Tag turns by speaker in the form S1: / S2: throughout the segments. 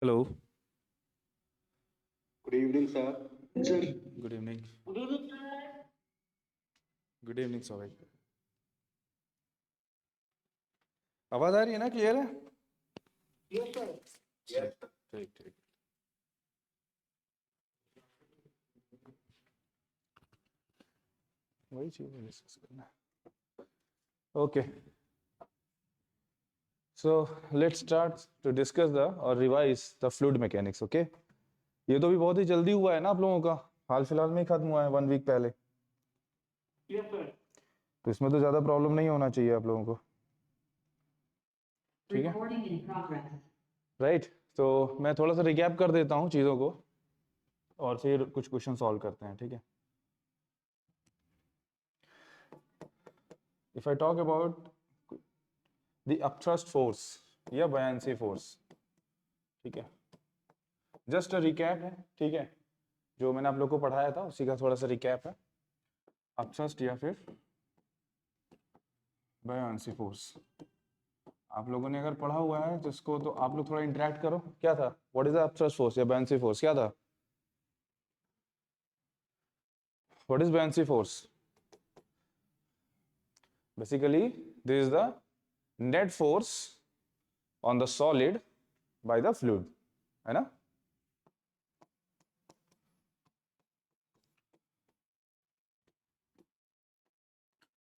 S1: Hello,
S2: good evening sir.
S1: Good evening. Good evening Sohail. आवाज आ रही है ना, क्लियर है? ठीक ठीक। वही चीज डिस्कस करना। Okay, so let's start to discuss the और revise the fluid mechanics. Okay, ये तो भी बहुत ही जल्दी हुआ है ना आप लोगों का, हाल फिलहाल में ही खत्म हुआ है 1 वीक पहले। तो इसमें तो ज्यादा प्रॉब्लम नहीं होना चाहिए आप लोगों को, ठीक है? राइट, तो मैं थोड़ा सा रिकैप कर देता हूँ चीज़ों को और फिर कुछ क्वेश्चन सॉल्व करते हैं, ठीक है? If I talk about the upthrust force या buoyancy फोर्स, ठीक है, जस्ट अ रिकैप है, ठीक है? जो मैंने आप लोग को पढ़ाया था उसी का थोड़ा सा रिकैप है। अपथ्रस्ट या फिर buoyancy फोर्स आप लोगों ने अगर पढ़ा हुआ है जिसको, तो आप लोग थोड़ा इंटरेक्ट करो। क्या था? What is the upthrust force या buoyancy फोर्स? क्या था? What is buoyancy force? Basically this is the net force on the solid by the fluid, है ना?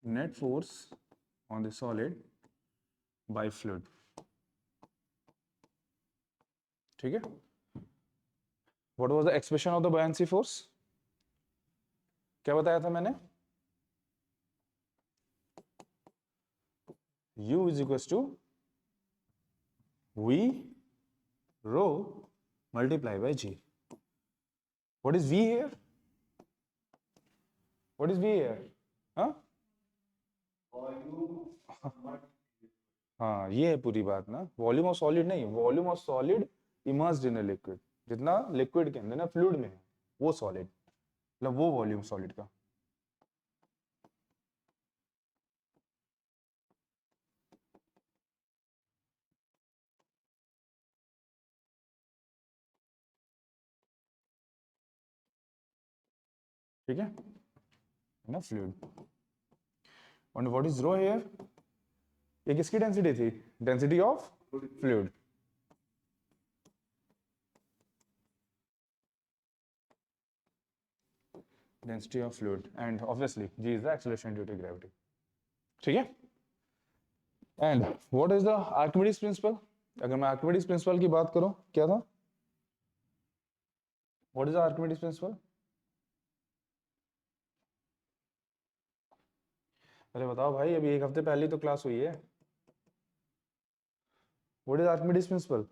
S1: Net force on the solid bye fluid, ठीक है? What was the expression of the buoyancy force? क्या बताया था मैंने? U is equals to V rho multiply by G. What is V here? What is V here? हाँ हाँ, ये है पूरी बात ना। वॉल्यूम ऑफ सॉलिड नहीं, volume of solid immersed in a liquid. जितना लिक्विड के अंदर ना फ्लूइड में है वो सॉलिड, मतलब वो वॉल्यूम सॉलिड का। ठीक है ना, फ्लूइड। और व्हाट इज रो हियर? ये किसकी डेंसिटी थी? Density of fluid. Density of fluid and obviously G is the acceleration due to gravity, ठीक है? And what is the Archimedes principle? अगर मैं आर्किमिडीज प्रिंसिपल की बात करूं, क्या था? What is the Archimedes principle? अरे बताओ भाई, अभी एक हफ्ते पहले तो क्लास हुई है। What is Archimedes principle?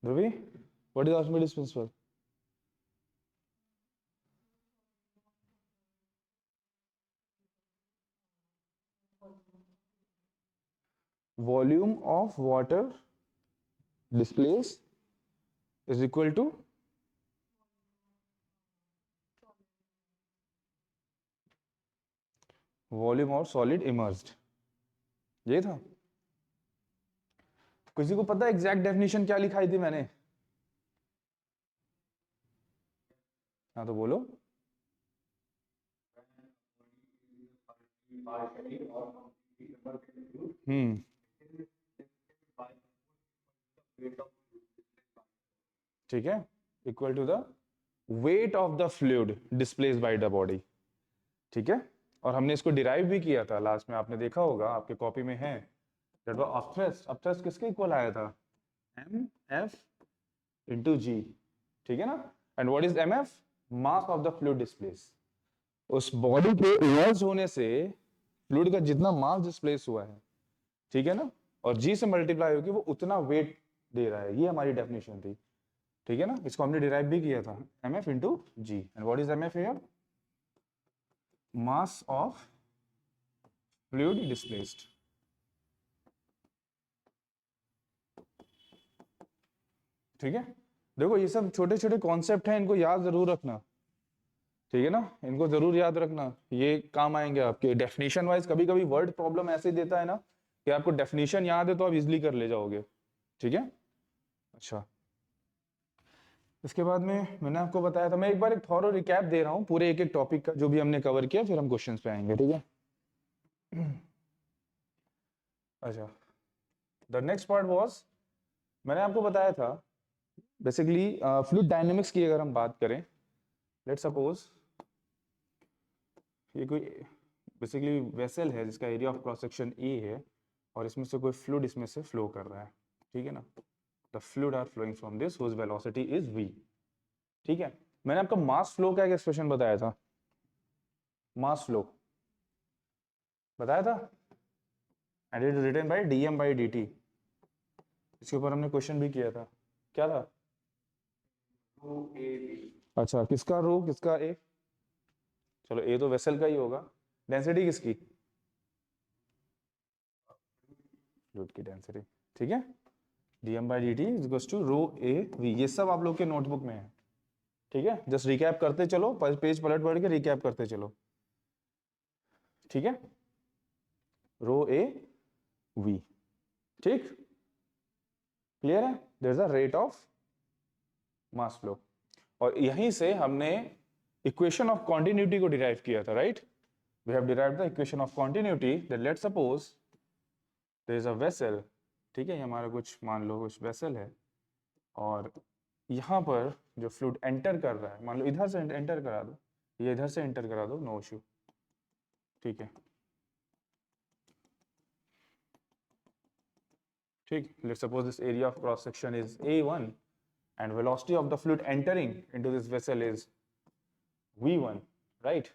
S1: Dhruvi, what is Archimedes principle? Volume of water displace is equal to volume of solid immersed, ये था। किसी को पता है एग्जैक्ट डेफिनेशन क्या लिखाई थी मैंने? हाँ तो बोलो। हम्म, ठीक है, equal to the weight of the fluid displaced by the body, ठीक है? और हमने इसको डिराइव भी किया था लास्ट में, आपने देखा होगा, आपके कॉपी में है। That was upthrust. अपथ्रस्ट किसके इक्वल आया था? एम एफ इंटू जी, ठीक है ना? And what is M F? Mass of the fluid displace. उस बॉडी के इमर्ज होने से फ्लूइड का जितना मास डिस्प्लेस हुआ है, ठीक है ना, और जी से मल्टीप्लाई होगी वो उतना वेट दे रहा है। ये हमारी डेफिनेशन थी, ठीक है ना? इसको हमने डिराइव भी किया था, M F into G. And what is M F here? Mass of fluid displaced, ठीक है? देखो ये सब छोटे छोटे कॉन्सेप्ट हैं, इनको याद जरूर रखना, ठीक है ना? इनको जरूर याद रखना, ये काम आएंगे आपके डेफिनेशन वाइज। कभी कभी वर्ड प्रॉब्लम ऐसे देता है ना कि आपको डेफिनेशन याद है तो आप इजिली कर ले जाओगे, ठीक है। अच्छा, इसके बाद में मैंने आपको बताया था, मैं एक बार एक थॉरो रिकैप दे रहा हूँ पूरे एक एक टॉपिक का जो भी हमने कवर किया, फिर हम क्वेश्चंस पे आएंगे, ठीक है। अच्छा, द नेक्स्ट पार्ट वाज, मैंने आपको बताया था बेसिकली फ्लूइड डायनेमिक्स की अगर हम बात करें, लेट सपोज ये कोई बेसिकली वेसल है जिसका area of cross section A है और इसमें से कोई फ्लूइड इसमें से फ्लो कर रहा है, ठीक है ना। The fluid are flowing from this whose velocity is v, ठीक है। मैंने आपको मास फ्लो का एक एक्सप्रेशन बताया था, मास फ्लो बताया था, and it is written by dm/dt। इसके ऊपर हमने क्वेश्चन भी किया था, क्या था? अच्छा, किसका रो किसका ए? चलो ए तो वेसल का ही होगा, डेंसिटी किसकी? फ्लूइड की डेंसिटी, ठीक है। dm/dt is equals to rho A V, ये सब आप लोग के नोटबुक में है, ठीक है। जस्ट रिकैप करते चलो, पेज पलट पलट के रिकैप करते चलो, ठीक है। रो ए वी, ठीक, क्लियर है। There is a rate of mass flow, और यहीं से हमने इक्वेशन ऑफ कॉन्टिन्यूटी को डिराइव किया था, right. We have derived the equation of continuity that let's suppose there is a vessel, ठीक है, ये हमारा कुछ मान लो कुछ वेसल है, और यहाँ पर जो फ्लूइड एंटर कर रहा है, मान लो इधर से एंटर करा दो, ये इधर से एंटर करा दो, नो इश्यू, ठीक है, ठीक। Let's suppose this area of cross section is a1 and velocity of the fluid entering into this vessel is v1, right?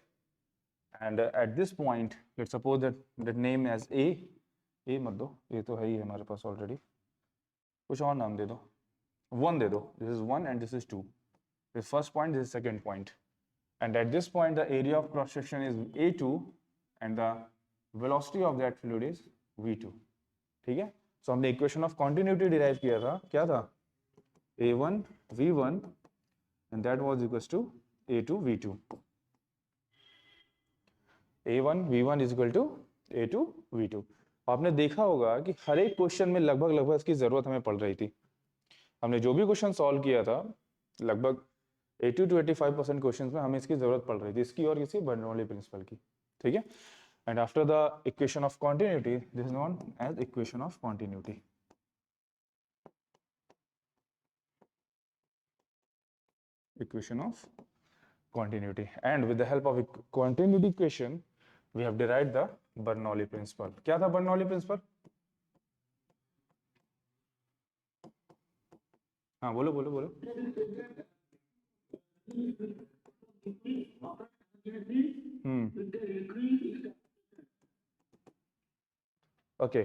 S1: And at this point let's suppose that name as a मत दो, ये तो है ही हमारे पास already, कुछ और नाम दे दो, 1 दे दो, this is 1 and this is 2, this first point, this is second point, and at this point the area of cross section is a2 and the velocity of that fluid is v2, ठीक है। so हमने equation of continuity derive किया था, क्या था? a1 v1 and that was equals to a2 v2, a1 v1 is equal to a2 v2। आपने देखा होगा कि हर एक क्वेश्चन में लगभग इसकी जरूरत हमें पड़ रही थी। हमने जो भी क्वेश्चन सॉल्व किया था, लगभग 80 to 85% क्वेश्चंस में हमें इसकी जरूरत पड़ रही थी, इसकी और किसी बर्नौली प्रिंसिपल की, ठीक है। And after the equation of continuity, this is known as equation of continuity, equation of continuity, and with the help of continuity equation we have derived the Bernoulli principle। क्या था Bernoulli principle? हाँ बोलो बोलो बोलो। Okay,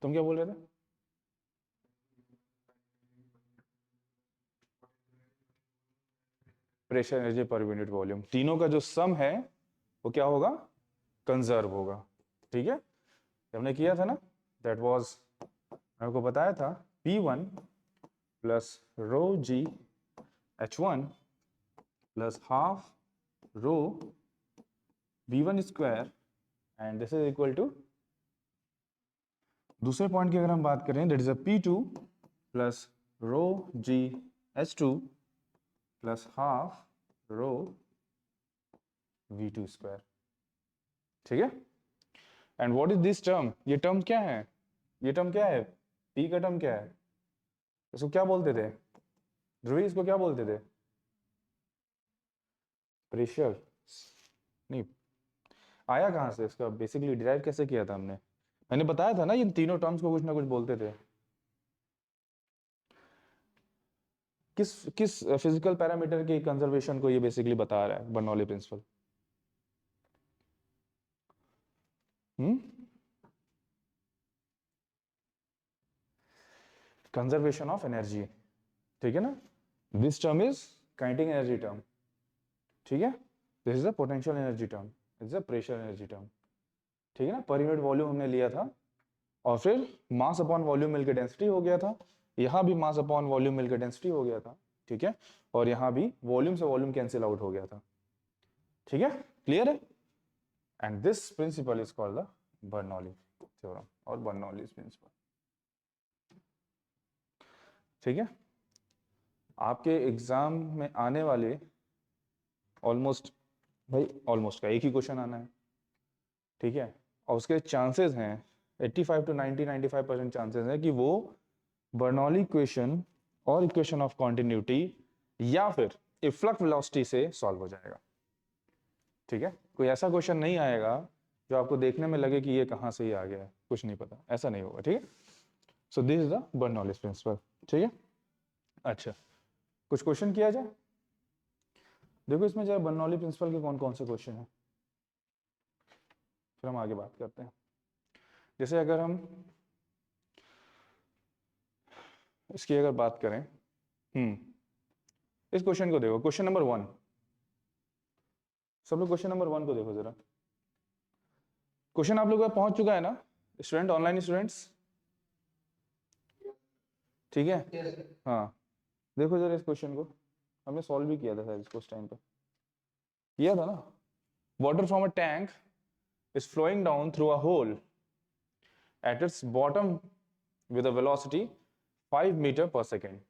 S1: तुम क्या बोल रहे थे? Pressure, energy per unit volume, तीनों का जो सम है वो क्या होगा? कंजर्व होगा, ठीक है। हमने किया था ना, दैट वाज, आपको बताया था P1 plus rho g H1 plus half rho V1 square and this is equal to, दूसरे पॉइंट की अगर हम बात करें, that is a P2 plus rho g H2 plus half rho V2 square, ठीक है। And what is this term? ये term क्या है? ये टर्म क्या है? P का टर्म क्या है? इसको क्या बोलते थे ध्रुवी? इसको क्या बोलते थे? प्रेशर नहीं, आया कहां से इसका? बेसिकली डिराइव कैसे किया था हमने? मैंने बताया था ना, इन तीनों टर्म्स को कुछ ना कुछ बोलते थे। किस किस फिजिकल पैरामीटर की कंजर्वेशन को ये बेसिकली बता रहा है Bernoulli principle? Conservation of energy, ठीक है ना। This term is kinetic energy term, ठीक है। This is a potential energy term, this is a pressure energy term, ठीक है ना। पर यूनिट वॉल्यूम हमने लिया था, और फिर मास अपॉन वॉल्यूम मिलकर डेंसिटी हो गया था, यहाँ भी मास अपॉन वॉल्यूम मिलकर डेंसिटी हो गया था, ठीक है। और यहाँ भी वॉल्यूम से वॉल्यूम कैंसिल आउट हो गया था, ठीक है, क्लियर है। And this principle is called the Bernoulli theorem. और बर्नौलीज प्रिंसिपल। ठीक है, आपके एग्जाम में आने वाले ऑलमोस्ट, भाई ऑलमोस्ट का एक ही क्वेश्चन आना है, ठीक है, और उसके चांसेस हैं 85 to 95% चांसेस हैं कि वो बर्नौली इक्वेशन और इक्वेशन ऑफ कॉन्टिन्यूटी या फिर इफ्लक्स वेलोसिटी से सॉल्व हो जाएगा। ठीक है, कोई ऐसा क्वेश्चन नहीं आएगा जो आपको देखने में लगे कि ये कहाँ से ही आ गया है, कुछ नहीं पता, ऐसा नहीं होगा। ठीक है, so this is the Bernoulli's principle. ठीक है, अच्छा कुछ क्वेश्चन किया जाए। देखो इसमें जो बर्नौली प्रिंसिपल के कौन कौन से क्वेश्चन हैं, फिर हम आगे बात करते हैं। जैसे अगर हम इसकी अगर बात करें, इस क्वेश्चन को देखो, क्वेश्चन नंबर 1, सब लोग क्वेश्चन नंबर 1 को देखो जरा। क्वेश्चन आप लोगों का पहुंच चुका है ना स्टूडेंट, ऑनलाइन स्टूडेंट्स? ठीक है, हाँ देखो जरा इस क्वेश्चन को, हमने सॉल्व भी किया था शायद इसको उस टाइम पे, किया था ना। Water from a tank is flowing down through a hole at its bottom with a velocity 5 meter per second।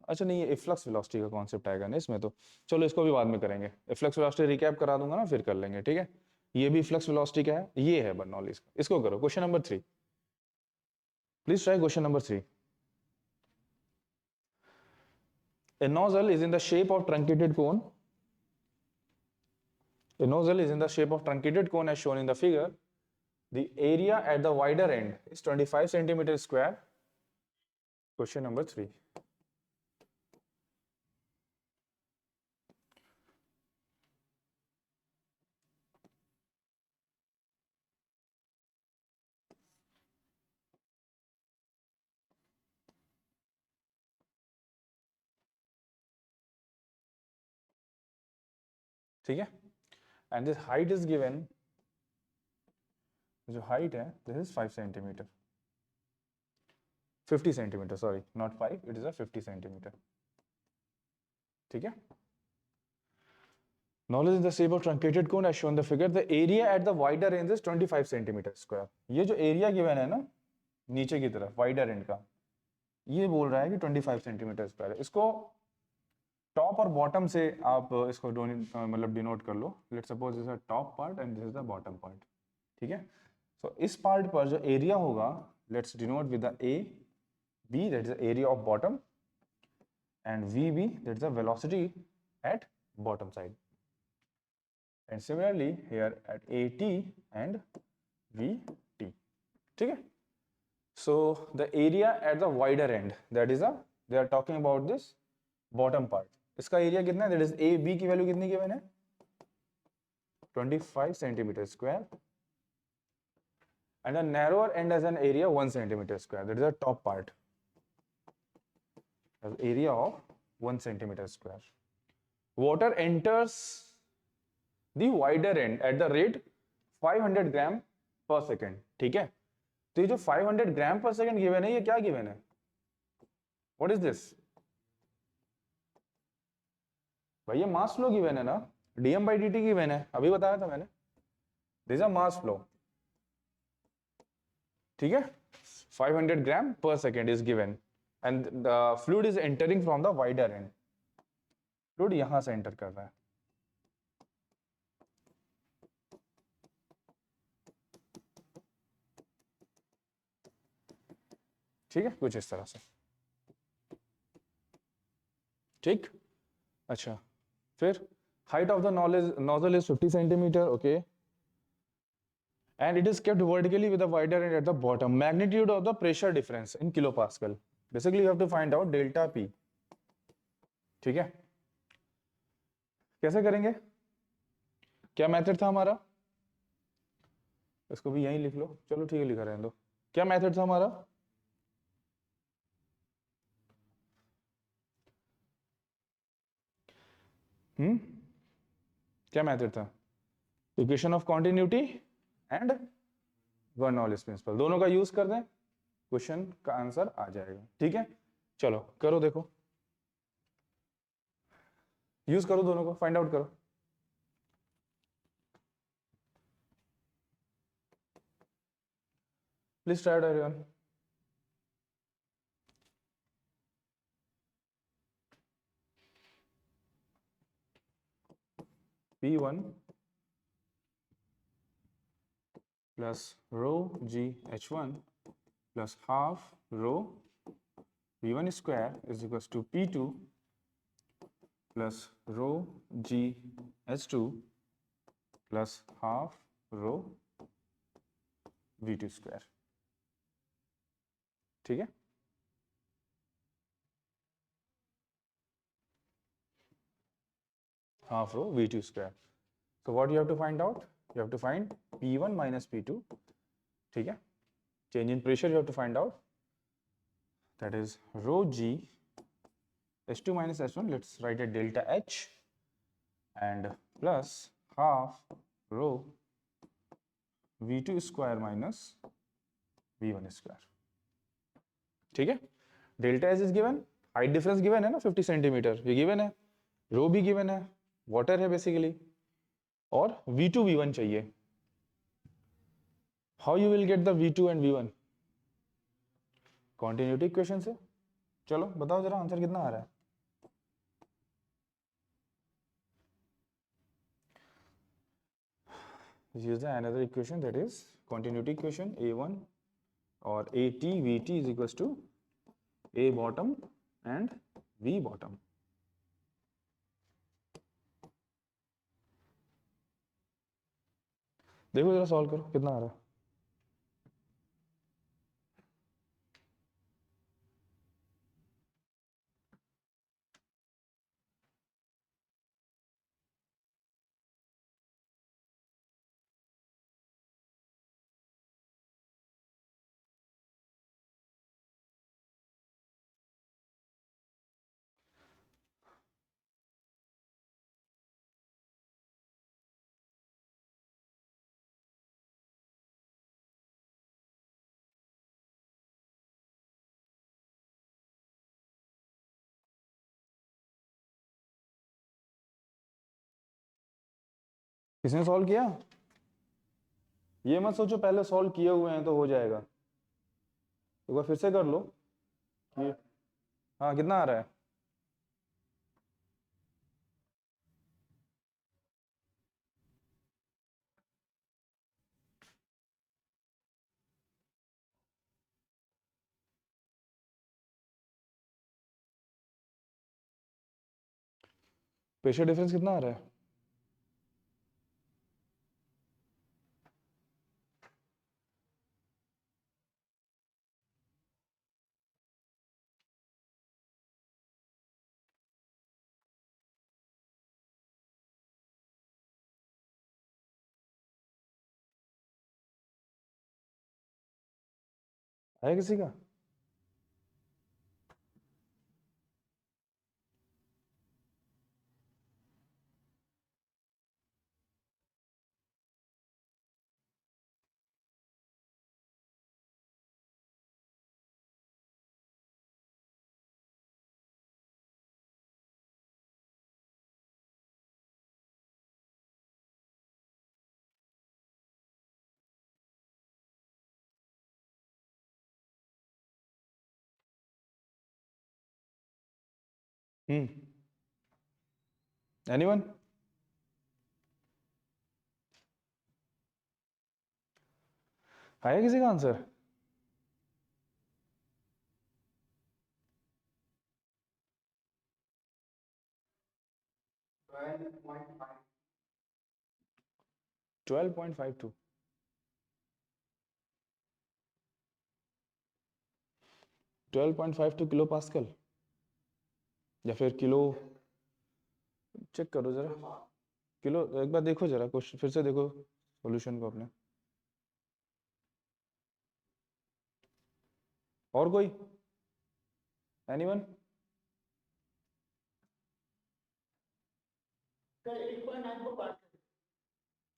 S1: अच्छा नहीं, ये इफ्लक्स वेलोसिटी का कॉन्सेप्ट आएगा ना इसमें, तो चलो इसको भी बाद में करेंगे। इफ्लक्स वेलोसिटी रिकैप करा दूंगा ना, फिर कर लेंगे। ठीक है, ये भी इफ्लक्स वेलोसिटी का है, ये है बर्नौलीज का। इसको करो, question number 3, please try question number 3। A nozzle is in the shape of truncated cone. A nozzle is in the shape of truncated cone as shown in the figure. The area at the wider end is 25 centimeters square. Question number 3. ठीक है, and this height is given, जो height है this is 5 centimeter, 50 centimeter, sorry not 5, it is a 50 centimeter। ठीक है, knowledge in the shape of truncated cone as shown in the figure, the area at the wider end is 25 centimeter square। ये जो area given है ना नीचे की तरफ wider and का, ये बोल रहा है कि 25 सेंटीमीटर स्क्वायर है। इसको टॉप और बॉटम से आप इसको मतलब डिनोट कर लो। Let's suppose this is the top part and this is the bottom part. ठीक है, सो इस पार्ट पर जो एरिया होगा, let's denote with the A B, that is the area of bottom, and V B, that is the velocity at bottom side, and similarly here at A T and V T. ठीक है, so the area at the wider end, that is they are talking about this bottom part, इसका area कितना है, that is a b की value कितनी given है, 25 centimeter square, and the narrower end has an area 1 centimeter square, that is the top part, has area of 1 centimeter square। water enters the wider end at the rate 500 gram per second। ठीक है, तो ये जो 500 gram पर second given है, ये क्या given है, व्हाट इज दिस भाई, ये मास फ्लो गिवन है ना, DM by D T given है, अभी बताया था मैंने, दिस आर मास फ्लो। ठीक है, 500 ग्राम पर second is given and the fluid is entering from the wider and, fluid यहां से एंटर कर रहा है। ठीक है, कुछ इस तरह से। ठीक, अच्छा फिर height of the nozzle is 50 centimetre, okay, and it is kept vertically with a wider end at the bottom। magnitude of the pressure difference in kilopascal, basically you have to find out delta P। ठीक है, कैसे करेंगे, क्या method था हमारा, इसको भी यहीं लिख लो, चलो ठीक है लिखा रहने दो। क्या मेथड था हमारा, क्या मेथड था, equation of continuity and Bernoulli's principle, दोनों का यूज कर दें, क्वेश्चन का आंसर आ जाएगा। ठीक है, चलो करो, देखो यूज करो दोनों को, फाइंड आउट करो। Please try it, everyone. P1 plus rho G H1 plus half rho V1 square is equals to P2 plus rho G H2 plus half rho V2 square. ठीक है? Half rho V2 square. So what you have to find out? You have to find P1 minus P2. ठीक है? Change in pressure you have to find out. That is rho G H2 minus H1. Let's write it delta H and plus half rho V2 square minus V1 square. ठीक है? Delta H is given, height difference given है ना 50 centimetre, ये given है, रो भी given है, water है basically, और V2 V1 चाहिए. How you will get the V2 and V1? Continuity equation से. चलो बताओ जरा आंसर कितना आ रहा है. Use the another equation, that is continuity equation A1 or AT VT is equals to A bottom and V bottom. देखो जरा सॉल्व करो कितना आ रहा है. किसने सॉल्व किया? ये मत सोचो पहले सॉल्व किए हुए हैं तो हो जाएगा, एक बार फिर से कर लो. ये हाँ कितना आ रहा है? प्रेशर डिफरेंस कितना आ रहा है? है किसी का? एनीवन? आया किसी का answer? Twelve point 12.52. 12.52 kilo pascal या फिर किलो, चेक करो जरा. किलो एक बार देखो जरा, क्वेश्चन फिर से देखो सॉल्यूशन को अपने. और कोई? एनीवन?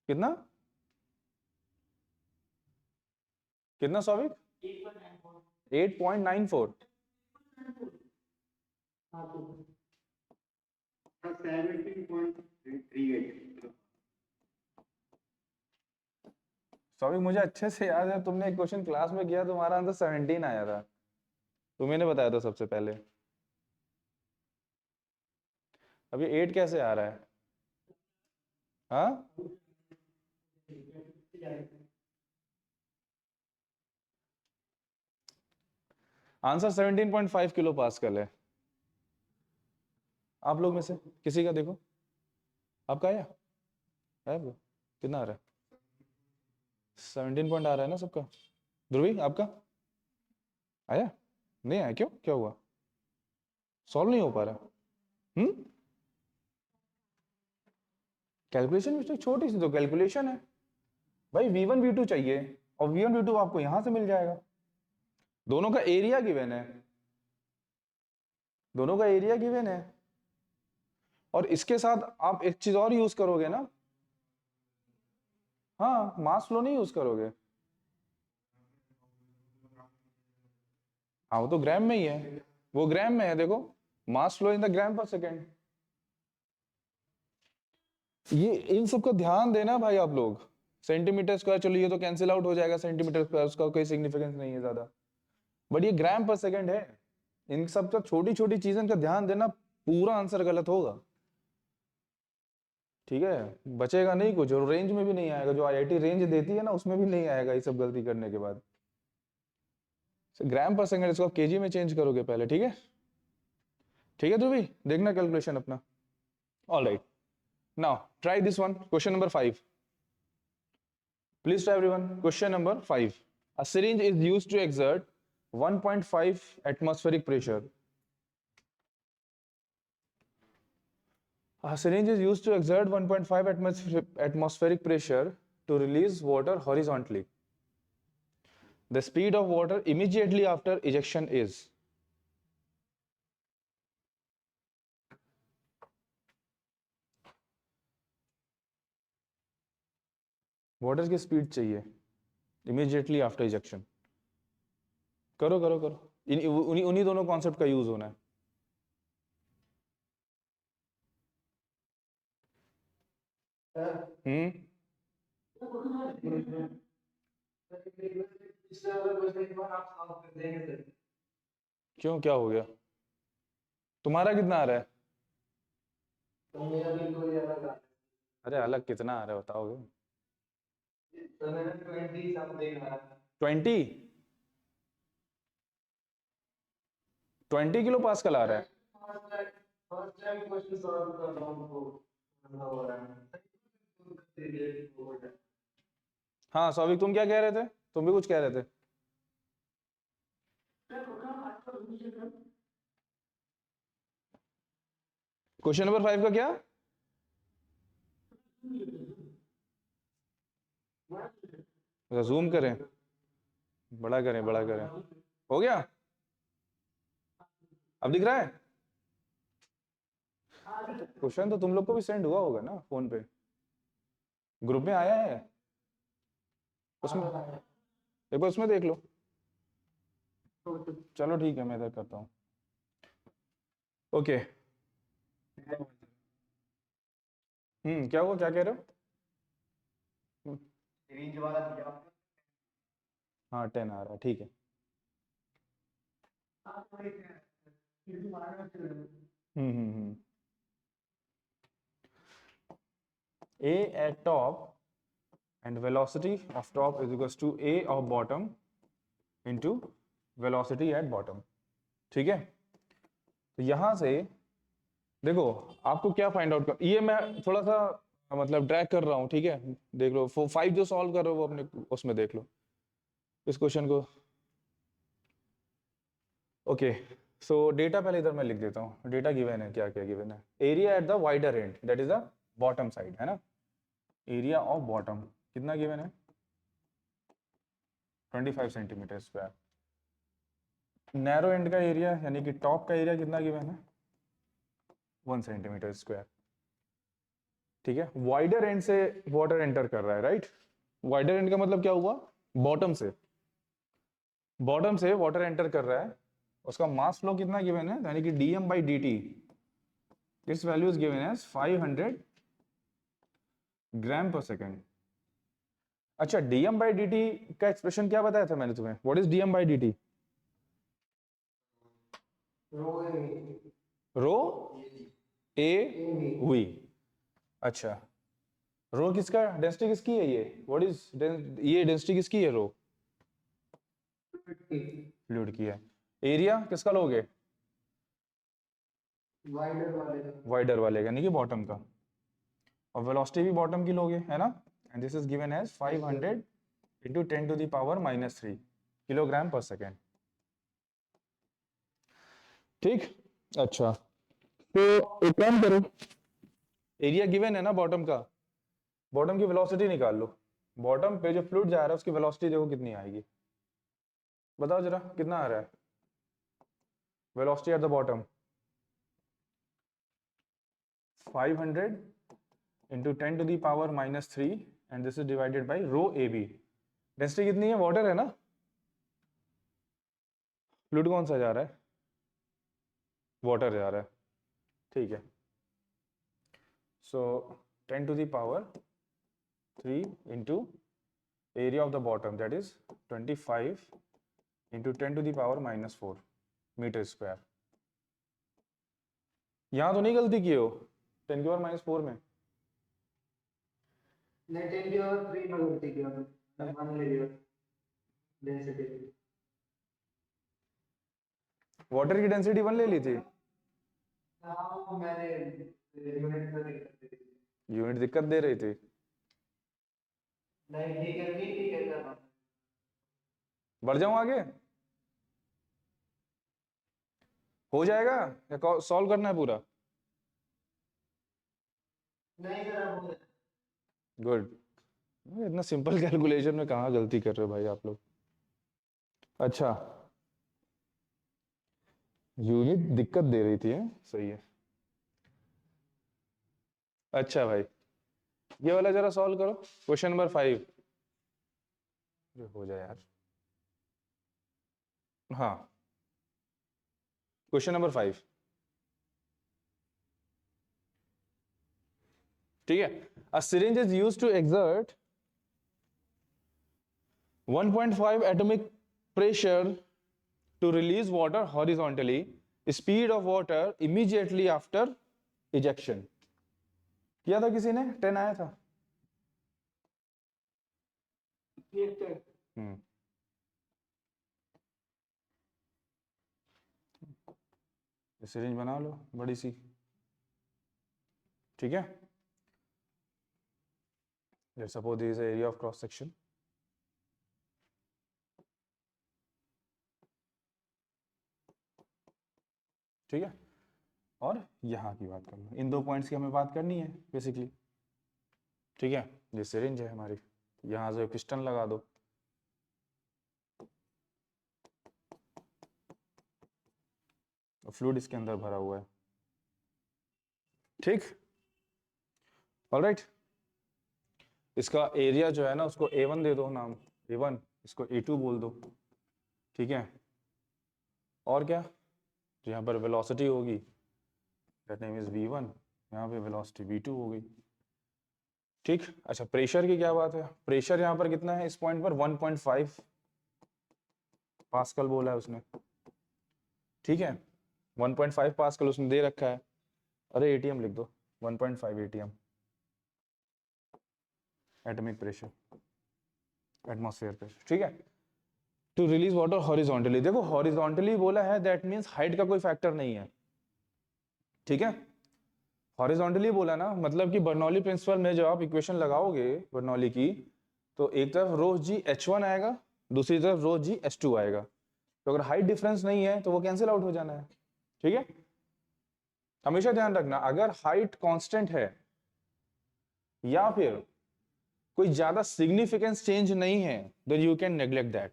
S1: कितना कितना सौविक? 8.94. सॉरी, मुझे अच्छे से याद है, तुमने एक क्वेश्चन क्लास में किया, तुम्हारा आंसर 17 आया था, तुम्हें ने बताया था सबसे पहले। अभी 8 कैसे आ रहा है? हाँ, आंसर 17.5 किलो पास्कल है। आप लोग में से किसी का देखो, आपका आया है वो? कितना आ रहा है? 17 पॉइंट आ रहा है ना सबका। ध्रुवी, आपका आया? नहीं आया, क्यों, क्या हुआ? सॉल्व नहीं हो पा रहा? कैलकुलेशन मिस्टेक, छोटी सी तो कैलकुलेशन है भाई। V1 V2 चाहिए, और V1 V2 आपको यहां से मिल जाएगा। दोनों का एरिया गिवन है, दोनों का एरिया गिवन है, और इसके साथ आप एक चीज और यूज करोगे ना। हाँ, मास फ्लो नहीं यूज करोगे। हाँ, वो तो ग्राम में ही है, वो ग्राम में है, देखो, mass flow in the gram per second. ये इन सब का ध्यान देना भाई आप लोग। सेंटीमीटर स्क्वायर, चलो ये तो कैंसिल आउट हो जाएगा, सेंटीमीटर स्क्वायर उसका कोई सिग्निफिकेंस नहीं है ज्यादा, बट ये ग्राम पर सेकेंड है। इन सब का छोटी छोटी चीजों का ध्यान देना, पूरा आंसर गलत होगा, ठीक है? बचेगा नहीं कुछ, और रेंज में भी नहीं आएगा, जो आईआईटी रेंज देती है ना उसमें भी नहीं आएगा ये सब गलती करने के बाद। ग्राम पर सेकेंड, इसको आप केजी में चेंज करोगे पहले, ठीक है? ठीक है ध्रुवी, देखना कैलकुलेशन अपना। All right, now try this one, question number 5। Please try everyone. Question number 5. A syringe is used to exert 1.5 atmospheric pressure. A syringe is used to exert 1.5 atmospheric pressure to release water horizontally. The speed of water immediately after ejection is. Water की speed चाहिए immediately after ejection. करो करो करो, उन्हीं उन्हीं दोनों concept का use होना है। हम्म, क्यों, क्या हो गया? तुम्हारा कितना आ रहा है? अरे अलग कितना आ रहा है बताओगे? 20 20 किलो पास्कल आ रहा है। हाँ सौविक, तुम क्या कह रहे थे? तुम भी कुछ कह रहे थे। क्वेश्चन नंबर 5 का क्या? जूम करें, बड़ा करें, बड़ा करें, हो गया? अब दिख रहा है? क्वेश्चन तो तुम लोग को भी सेंड हुआ होगा ना फोन पे, ग्रुप में आया है उसमें, एक बार उसमें देख लो। चलो ठीक है, मैं इधर करता हूँ। ओके, क्या हुआ, क्या कह रहे हो? हाँ 10 आ रहा है, ठीक है। हम्म। A at top and velocity of top is equals to A of bottom into velocity at bottom, ठीक है? तो यहां से देखो, आपको क्या फाइंड आउट कर, ये मैं थोड़ा सा मतलब ड्रैग कर रहा हूँ, ठीक है? देख लो 5 जो सॉल्व कर रहे हो वो अपने उसमें देख लो इस क्वेश्चन को। ओके, सो डेटा पहले इधर मैं लिख देता हूँ, डेटा गिवन है, क्या क्या गिवन है। Area at the wider and, that is the bottom side, है ना? एरिया ऑफ बॉटम कितना गिवन है? 25 सेंटीमीटर स्क्वायर। नैरो एंड का एरिया यानी कि टॉप का एरिया कितना गिवन है? 1 सेंटीमीटर स्क्वायर, ठीक है? वाइडर एंड से वाटर एंटर कर रहा है, राइट? वाइडर एंड का मतलब क्या हुआ? बॉटम से, बॉटम से वाटर एंटर कर रहा है, उसका मास फ्लो कितना गिवन है, यानी कि dm by dt, its value is given as 500 gram per second. अच्छा, dm by dt का एक्सप्रेशन क्या बताया था मैंने तुम्हें? What is dm by dt? Rho A V. अच्छा, रो किसका डेंसिटी किसकी है ये? व्हाट इज ये डेंसिटी किसकी है? रो फ्लूइड की है। एरिया किसका लोगे? वाइडर वाले यानी कि बॉटम का, और वेलोसिटी भी बॉटम की लोगे, है ना? And this is given as 500 into 10 to the power -3 kilogram per second. ठीक, अच्छा, तो एक काम करो, एरिया गिवन है ना बॉटम का, बॉटम की वेलोसिटी निकाल लो। बॉटम पे जो फ्लूइड जा रहा है उसकी वेलोसिटी देखो कितनी आएगी, बताओ जरा कितना आ रहा है velocity at the bottom? 500 into 10 to the power -3 and this is divided by rho A B. Density कितनी है? वाटर है ना, फ्लूइड कौन सा जा रहा है? वाटर जा रहा है, ठीक है। So 10 to the power 3 into area of the bottom that is 25 into 10 to the power -4 metre square. यहां तो नहीं गलती की हो 10 की पावर -4 में?
S2: नहीं 10 की पावर 3 में गलती किया मैंने, मान ले लिया डेंसिटी।
S1: वाटर की डेंसिटी 1 ले ली थी।
S2: हाँ मैंने यूनिट में दिक्कत थी।
S1: यूनिट दिक्कत दे रही थी।
S2: नहीं ठीक है, ठीक है सर।
S1: बढ़ जाऊं आगे? हो जाएगा या सॉल्व करना है पूरा?
S2: नहीं सर अब हो जाएगा।
S1: गुड, इतना सिंपल कैलकुलेशन में कहाँ गलती कर रहे हो भाई आप लोग। अच्छा, यूनिट दिक्कत दे रही थी, है? सही है। अच्छा भाई, ये वाला जरा सॉल्व करो, क्वेश्चन नंबर 5। हो जाए यार, हाँ, क्वेश्चन नंबर 5, ठीक है। A syringe is used to exert 1.5 atomic pressure to release water horizontally, speed of water immediately after ejection। किया था किसी ने? 10 आया था। हम्म, सिरिंज बना लो बड़ी सी, ठीक है। Let's suppose this is area of cross section, ठीक है। और यहाँ की बात करना, इन दो पॉइंट्स की हमें बात करनी है बेसिकली, ठीक है। ये सिरिंज है हमारी, यहाँ से पिस्टन लगा दो, फ्लूइड इसके अंदर भरा हुआ है, ठीक, ऑलराइट। इसका एरिया जो है ना उसको A1 दे दो नाम, A1, इसको A2 बोल दो, ठीक है। और क्या, तो यहाँ पर वेलोसिटी होगी दैट नेम इज V1, यहाँ पे वेलोसिटी V2 हो गई, ठीक। अच्छा, प्रेशर की क्या बात है? प्रेशर यहाँ पर कितना है इस पॉइंट पर? 1.5 पास्कल बोला है उसने, ठीक है। 1.5 पास्कल उसने दे रखा है। अरे एटीएम लिख दो, 1.5 ATM atomic pressure, atmosphere pressure, ठीक है। टू रिलीज वाटर हॉरिजॉन्टली, देखो हॉरिजॉन्टली बोला है दैट मींस हाइट का कोई फैक्टर नहीं है, ठीक है। हॉरिजॉन्टली बोला ना, मतलब कि बर्नौली प्रिंसिपल में जब आप इक्वेशन लगाओगे बर्नौली की, तो एक तरफ रो जी H1 आएगा, दूसरी तरफ रो जी H2 आएगा। तो अगर हाइट डिफरेंस नहीं है तो वो कैंसिल आउट हो जाना है, ठीक है। हमेशा ध्यान रखना, अगर हाइट कांस्टेंट है या फिर कोई ज्यादा सिग्निफिकेंस चेंज नहीं है, then you can neglect that,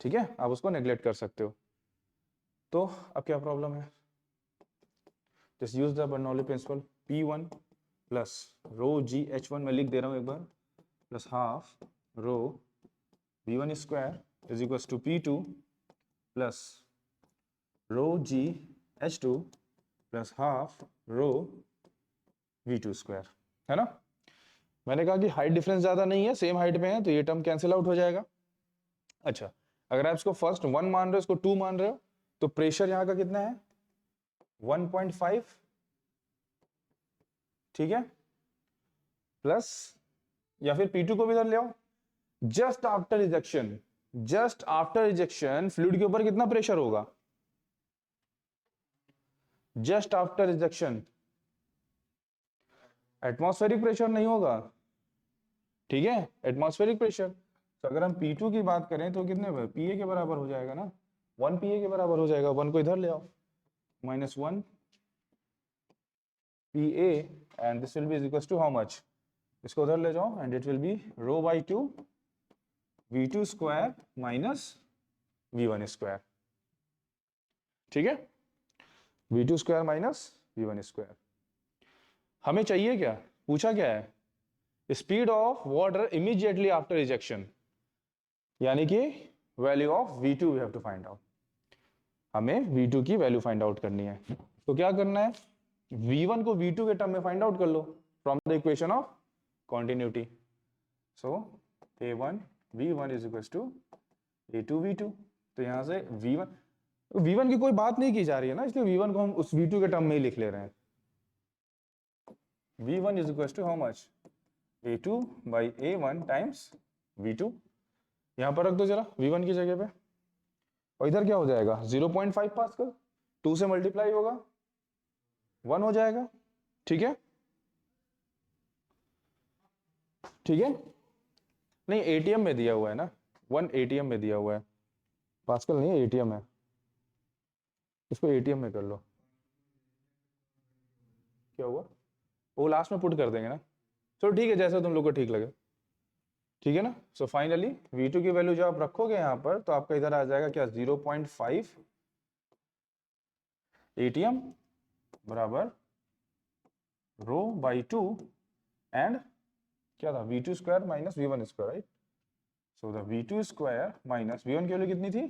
S1: ठीक है, आप उसको नेग्लेक्ट कर सकते हो। तो अब क्या प्रॉब्लम है? Just use the Bernoulli principle, P1 plus rho g H1 में लिख दे रहा हूं एक बार, plus half rho V1 square is equal to P2 plus rho g H2 plus half rho V2 square, है ना। मैंने कहा कि हाइट डिफरेंस ज्यादा नहीं है, सेम हाइट में है, तो ये टर्म कैंसिल आउट हो जाएगा। अच्छा, अगर आप इसको फर्स्ट 1 मान रहे हो, इसको 2 मान रहे हो, तो प्रेशर यहाँ का कितना है 1.5, ठीक है, प्लस, या फिर P2 को भी इधर ले आओ। Just after ejection, just after ejection fluid के ऊपर कितना प्रेशर होगा, just after ejection atmospheric pressure नहीं होगा, ठीक है, एटमॉस्फेरिक प्रेशर। तो अगर हम P2 की बात करें तो कितने PA के बराबर हो जाएगा ना, 1 PA के बराबर हो जाएगा। 1 को इधर ले आओ, -1 PA and this will be is equal to how much, इसको उधर ले जाओ and it will be rho by 2 V2 square minus V1 square, ठीक है, V2 square minus V1 square. हमें चाहिए क्या, पूछा क्या है, speed of water immediately after ejection, यानी कि value of V2 we have to find out. हमें V2 की वैल्यू फाइंड आउट करनी है। तो क्या करना है, V1 को V2 के टर्म में फाइंड आउट कर लो from the equation of continuity. So A1 V1 is equal to A2 V2। तो यहां से V1 की कोई बात नहीं की जा रही है ना, इसलिए V1 को हम उस V2 के टर्म में ही लिख ले रहे हैं। V1 is equal to how much, A2 by A1 times V2। यहां पर रख दो जरा V1 की जगह पे, और इधर क्या हो जाएगा 0.5 पास्कल, 2 से मल्टीप्लाई होगा 1 हो जाएगा, ठीक है, ठीक है, नहीं ATM में दिया हुआ है ना, 1 ATM में दिया हुआ है, पास्कल नहीं है ATM है, इसको ATM में कर लो। क्या हुआ, वो लास्ट में पुट कर देंगे ना, चलो ठीक है, जैसा तुम लोग को ठीक लगे, ठीक है ना। सो फाइनली V2 की वैल्यू जो आप रखोगे यहाँ पर, तो आपका इधर आ जाएगा क्या 0.5 ATM बराबर रो बाई 2 एंड क्या था V2 square minus V1 square, right. So the V2 square minus V1 की वैल्यू कितनी थी,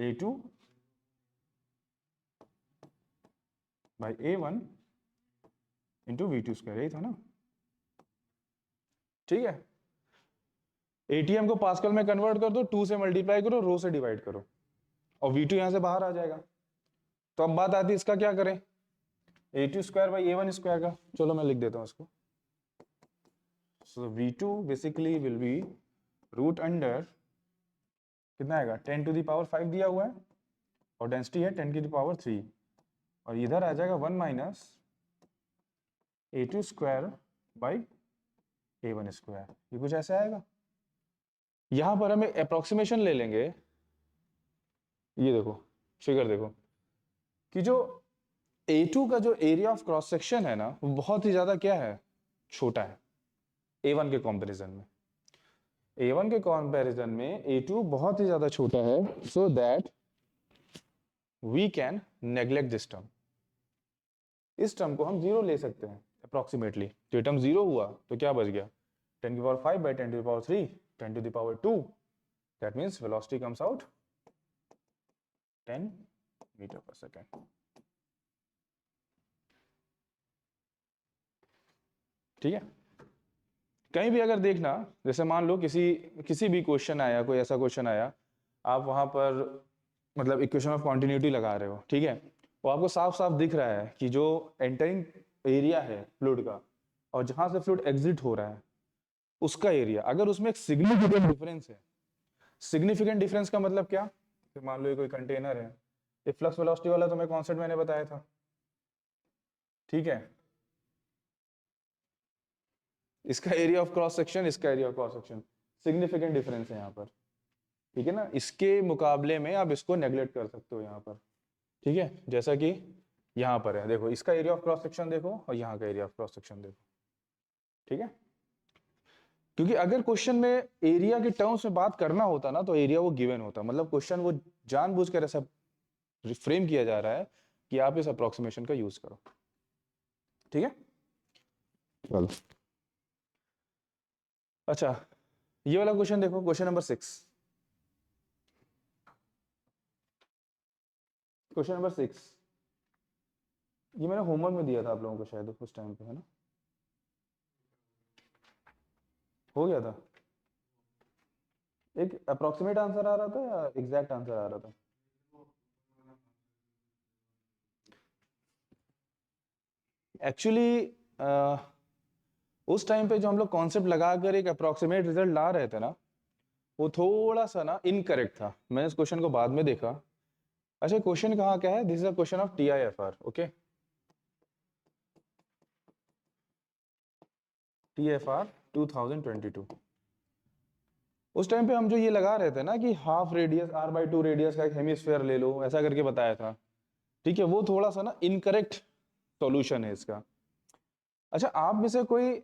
S1: A2 by A1 into V2 square, यही था ना, ठीक है। ATM को पास्कल में कन्वर्ट कर दो, 2 से मल्टीप्लाई करो, रो से डिवाइड करो, और V2 यहां से बाहर आ जाएगा। तो अब बात आती है इसका क्या करें, A2 square by A1 square का, चलो मैं लिख देता हूं इसको। So V2 basically will be root under, कितना आएगा 10 टू द पावर 5 दिया हुआ है, और डेंसिटी है 10 की द पावर 3, और इधर आ जाएगा 1 minus A2 square by A1 square, ये कुछ ऐसा आएगा। यहां पर हम अप्रोक्सीमेशन ले लेंगे, ये देखो फिगर देखो कि जो A2 का जो एरिया ऑफ क्रॉस सेक्शन है ना, वो बहुत ही ज्यादा क्या है, छोटा है A1 के कंपैरिजन में। A1 के कंपैरिजन में A2 बहुत ही ज्यादा छोटा है, so that we can neglect this term. इस टर्म को हम 0 ले सकते हैं अप्रोक्सीमेटली। तो ये टर्म 0 हुआ तो क्या बच गया 10 की power 5 by 10 to the power 3 10 to the power 2, that means velocity comes out 10 metre per second, ठीक है। कहीं भी अगर देखना, जैसे मान लो किसी भी क्वेश्चन आया, कोई ऐसा क्वेश्चन आया, आप वहां पर मतलब इक्वेशन ऑफ कॉन्टिन्यूटी लगा रहे हो, ठीक है, वो आपको साफ साफ दिख रहा है कि जो एंटरिंग एरिया है फ्लूइड का और जहां से फ्लूइड एग्जिट हो रहा है उसका एरिया, अगर उसमें एक सिग्निफिकेंट डिफरेंस है, सिग्निफिकेंट डिफरेंस का मतलब क्या, तो मान लो ये कोई कंटेनर है, ये फ्लक्स वेलोसिटी वाला तो मैं कॉन्सेप्ट मैंने बताया था, ठीक है, इसका एरिया ऑफ क्रॉस सेक्शन, इसका area of cross section, significant difference है यहाँ पर, ठीक है ना। इसके मुकाबले में आप इसको नेग्लेक्ट कर सकते हो यहाँ पर, ठीक है, जैसा कि यहाँ पर है, देखो इसका एरिया ऑफ क्रॉस सेक्शन देखो और यहाँ का एरिया ऑफ क्रॉस सेक्शन देखो, ठीक है। क्योंकि अगर क्वेश्चन में एरिया के टर्म्स में बात करना होता ना, तो एरिया वो गिवन होता, मतलब क्वेश्चन वो जानबूझकर ऐसा फ्रेम किया जा रहा है कि आप इस अप्रोक्सीमेशन का यूज करो, ठीक है। चलो अच्छा, ये वाला क्वेश्चन देखो, क्वेश्चन नंबर 6, क्वेश्चन नंबर 6, ये मैंने होमवर्क में दिया था आप लोगों को शायद उस टाइम पे, है ना। हो गया था? एक अप्रोक्सीमेट आंसर आ रहा था या एग्जैक्ट आंसर आ रहा था? एक्चुअली उस टाइम पे जो हम लोग कॉन्सेप्ट लगाकर एक अप्रोक्सीमेट रिजल्ट ला रहे थे ना, वो थोड़ा सा ना इनकरेक्ट था। मैंने इस क्वेश्चन को बाद में देखा। अच्छा, क्वेश्चन कहाँ का है? This is a question of TIFR। Okay, TIFR 2022। उस टाइम पे हम जो ये लगा रहे थे ना कि हाफ रेडियस r/2 रेडियस का एक हेमिस्फीयर ले लो, ऐसा करके बताया था। ठीक है, वो थोड़ा सा ना इनकरेक्ट सॉल्यूशन है इसका। अच्छा, आप में से कोई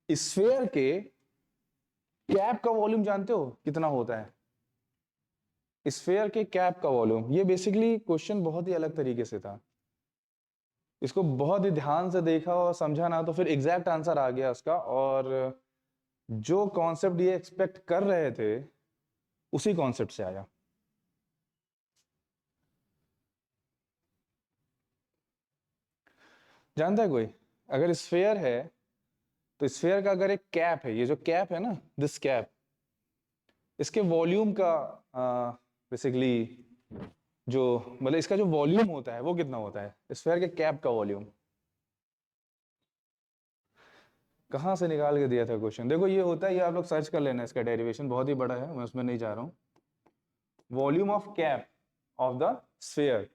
S1: स्फीयर के कैप का वॉल्यूम जानते हो कितना होता है? स्फीयर के कैप का वॉल्यूम, ये बेसिकली क्वेश्चन बहुत ही अलग तरीके से था। इसको बहुत ही ध्यान से देखा और समझा ना, तो फिर एग्जैक्ट आंसर आ गया उसका। और जो कॉन्सेप्ट ये एक्सपेक्ट कर रहे थे उसी कॉन्सेप्ट से आया। जानता है कोई? अगर स्फीयर है तो स्फीयर का अगर एक कैप है, ये जो कैप है ना, दिस कैप, इसके वॉल्यूम का बेसिकली जो मतलब इसका जो वॉल्यूम होता है वो कितना होता है? स्फीयर के कैप का वॉल्यूम। कहाँ से निकाल के दिया था क्वेश्चन? देखो ये होता है, ये आप लोग सर्च कर लेना, इसका डेरिवेशन बहुत ही बड़ा है, मैं उसमें नहीं जा रहा हूँ। Volume of cap of the sphere,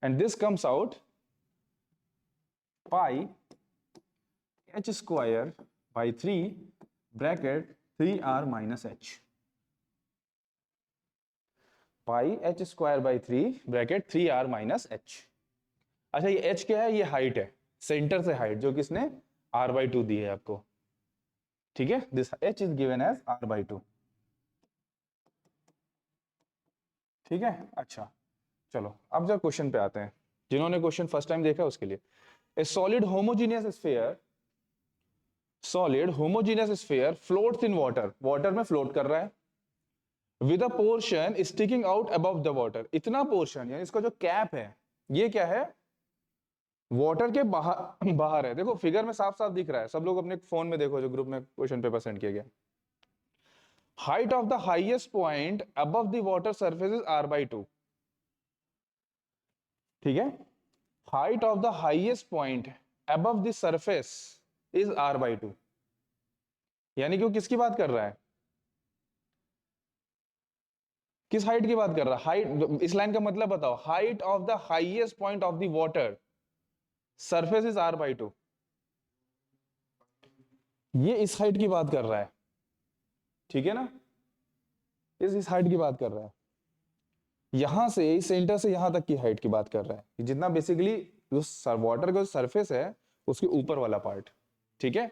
S1: and this comes out pi h square by 3 bracket 3r minus h। Pi h square by 3 bracket 3r minus h। अच्छा, ये h क्या है? ये हाइट है, सेंटर से हाइट, जो किसने r/2 दी है आपको। ठीक है, this h is given as r/2। ठीक है, अच्छा चलो अब जब क्वेश्चन पे आते हैं, जिन्होंने क्वेश्चन फर्स्ट टाइम देखा उसके लिए। ए solid homogeneous sphere floats in water, water में फ्लोट कर रहा है, with a portion sticking out above the water. इतना पोर्शन, यानी इसका जो कैप है ये क्या है? वाटर के बाहर बाहर है। देखो फिगर में साफ साफ दिख रहा है, सब लोग अपने फोन में देखो जो ग्रुप में क्वेश्चन पेपर सेंड किया गया। Height of the highest point above the water surface is r/2। ठीक है, height of the highest point above the surface is r/2। यानी कि वो किसकी बात कर रहा है? किस हाइट की बात कर रहा है? हाइट, इस लाइन का मतलब बताओ। Height of the highest point of the water surface is r/2। ये इस हाइट की बात कर रहा है, ठीक है ना? इस हाइट की बात कर रहा है, यहां से इस सेंटर से यहां तक की हाइट की बात कर रहा है, जितना बेसिकली जो वाटर का सरफेस है उसके ऊपर वाला पार्ट। ठीक है,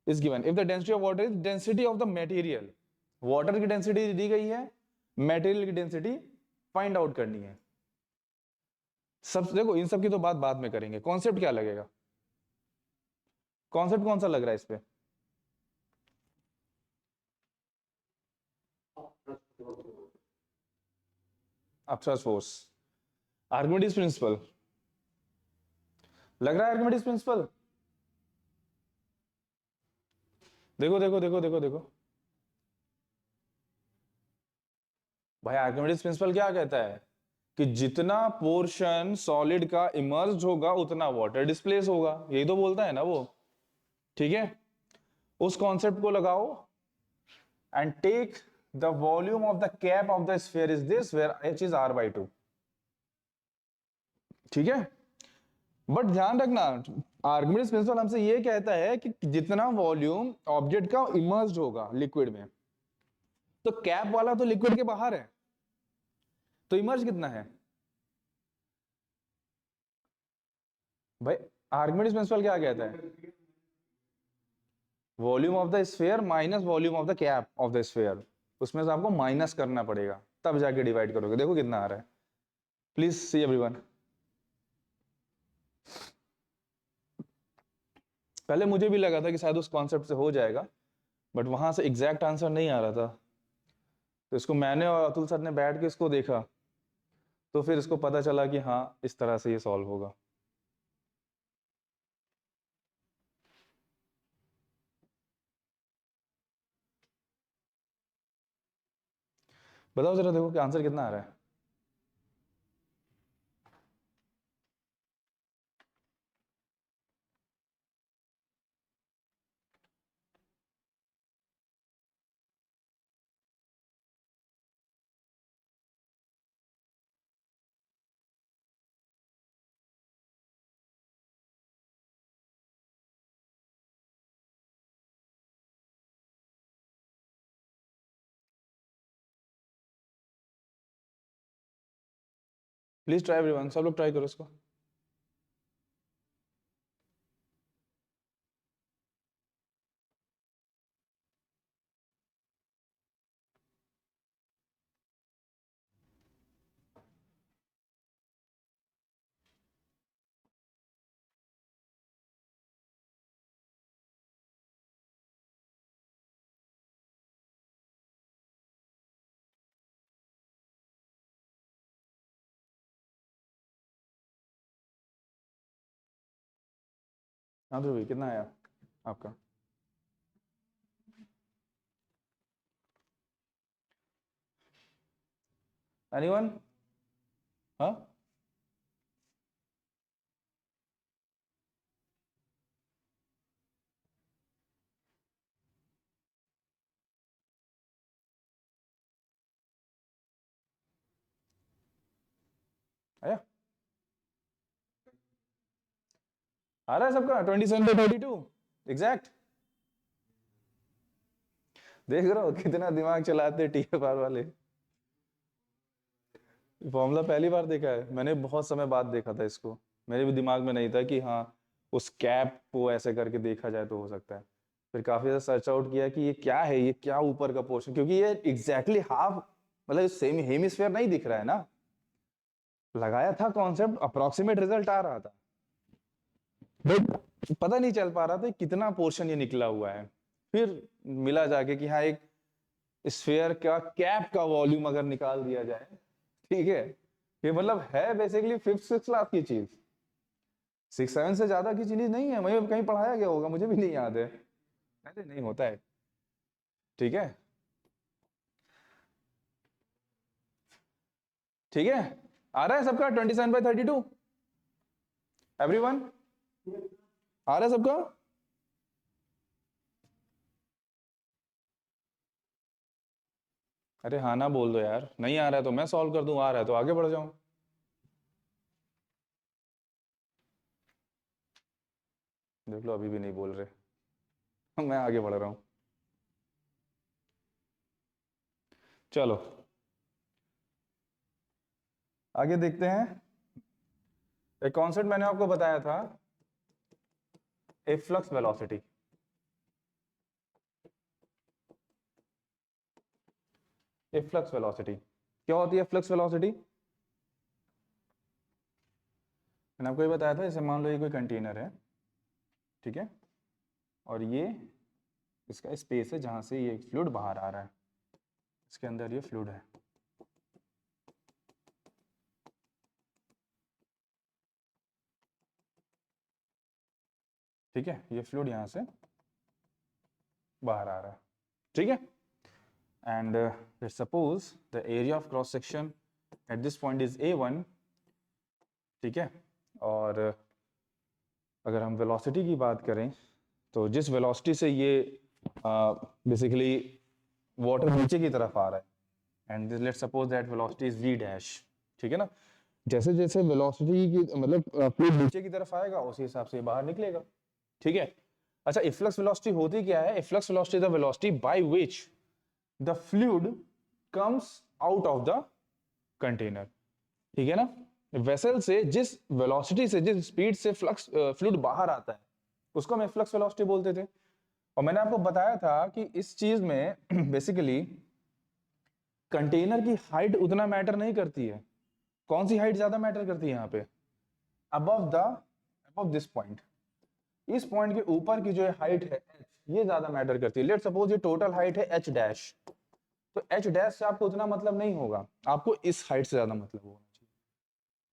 S1: is given if the density of water is density of the material. Water की डेंसिटी दी गई है, मटेरियल की डेंसिटी फाइंड आउट करनी है। सब देखो, इन सब की तो बात बाद में करेंगे। कॉन्सेप्ट क्या लगेगा? कॉन्सेप्ट कौन सा लग रहा है इस पे? अपस्ट्रीम फोर्स, आर्किमिडीज प्रिंसिपल लग रहा है। आर्किमिडीज प्रिंसिपल, देखो देखो देखो देखो देखो भाई, आर्किमिडीज प्रिंसिपल क्या कहता है कि जितना पोर्शन सॉलिड का इमर्ज्ड होगा उतना वाटर डिस्प्लेस होगा, यही तो बोलता है ना वो। ठीक है, उस कॉन्सेप्ट को लगाओ and take the volume of the cap of the sphere is this where h is r/2। ठीक है, बट ध्यान रखना, आर्किमिडीज प्रिंसिपल हमसे ये कहता है कि जितना वॉल्यूम ऑब्जेक्ट का इमर्ज्ड होगा लिक्विड में, तो कैप वाला तो लिक्विड के बाहर है, तो इमर्ज कितना है भाई? आर्किमिडीज प्रिंसिपल क्या कहता है? Volume of the sphere minus volume of the cap of the sphere, उसमें से आपको माइनस करना पड़ेगा, तब जाके डिवाइड करोगे। देखो कितना आ रहा है, प्लीज सी एवरीवन। पहले मुझे भी लगा था कि शायद उस कॉन्सेप्ट से हो जाएगा, बट वहां से एग्जैक्ट आंसर नहीं आ रहा था। तो इसको मैंने और अतुल सर ने बैठ के इसको देखा, तो फिर इसको पता चला कि हाँ इस तरह से ये सॉल्व होगा। बताओ जरा, देखो कि आंसर कितना आ रहा है। प्लीज ट्राई एवरीवन, सब लोग ट्राई करो इसको। हाँ ध्रुवी, कितना आया आपका? एनीवन? हाँ, आया? आ रहा है सबका 27/32 एग्जैक्ट? देख रहे हो कितना दिमाग चलाते टीएफआर वाले। फॉर्मूला पहली बार देखा है मैंने, बहुत समय बाद देखा था इसको। मेरे भी दिमाग में नहीं था कि हाँ उस कैप को ऐसे करके देखा जाए तो हो सकता है। फिर काफी ज्यादा सर्च आउट किया कि ये क्या है, ये क्या ऊपर का पोर्शन, क्योंकि ये एग्जैक्टली हाफ, मतलब सेम हेमिस्फीयर नहीं दिख रहा है ना। लगाया था कॉन्सेप्ट, अप्रोक्सीमेट रिजल्ट आ रहा था, बट पता नहीं चल पा रहा था कितना पोर्शन ये निकला हुआ है। फिर मिला जाके कि हाँ एक स्फीयर का कैप का वॉल्यूम अगर निकाल दिया जाए, ठीक है, ये मतलब है बेसिकली 5th-6th क्लास की चीज, 6-7 से ज्यादा की चीज नहीं है। मुझे कहीं पढ़ाया गया होगा, मुझे भी नहीं याद है, ऐसे नहीं होता है। ठीक है, ठीक है, आ रहा है सबका 27/32 एवरीवन? आ रहा है सबका? अरे हाँ ना बोल दो यार, नहीं आ रहा है तो मैं सॉल्व कर दूं, आ रहा है तो आगे बढ़ जाऊं। देख लो अभी भी नहीं बोल रहे मैं आगे बढ़ रहा हूं। चलो आगे देखते हैं। एक कॉन्सेप्ट मैंने आपको बताया था, एफ्लक्स वेलोसिटी। एफ्लक्स वेलोसिटी क्या होती है? फ्लक्स वेलोसिटी मैंने आपको ये बताया था, जैसे मान लो ये कोई कंटेनर है, ठीक है, और ये इसका स्पेस है जहां से ये फ्लूइड बाहर आ रहा है, इसके अंदर ये फ्लूइड है, ठीक है, ये फ्लूइड यहां से बाहर आ रहा है, ठीक है, and let's suppose the area of cross section at this point is A1, ठीक है, और अगर हम वेलोसिटी की बात करें तो जिस वेलोसिटी से ये बेसिकली वाटर नीचे की तरफ आ रहा है, and let's suppose that velocity is v dash, ठीक है ना, जैसे जैसे वेलोसिटी की मतलब फ्लूइड नीचे की तरफ आएगा उसी हिसाब से बाहर निकलेगा, ठीक है। अच्छा, इफ्लक्स वेलोसिटी होती क्या है? Efflux velocity the velocity by which the fluid comes out of the container, ठीक है ना। वेसल से जिस वेलोसिटी से, जिस स्पीड से फ्लक्स फ्लूइड बाहर आता है उसको हम इफ्लक्स वेलोसिटी बोलते थे। और मैंने आपको बताया था कि इस चीज में बेसिकली कंटेनर की हाइट उतना मैटर नहीं करती है। कौन सी हाइट ज्यादा मैटर करती है यहाँ पे? अबव दिस पॉइंट, इस पॉइंट के ऊपर की जो हाइट है h, ये ज्यादा मैटर करती है। लेट सपोज ये टोटल हाइट है h डैश, तो h डैश से आपको उतना मतलब नहीं होगा, आपको इस हाइट से ज्यादा मतलब होगा,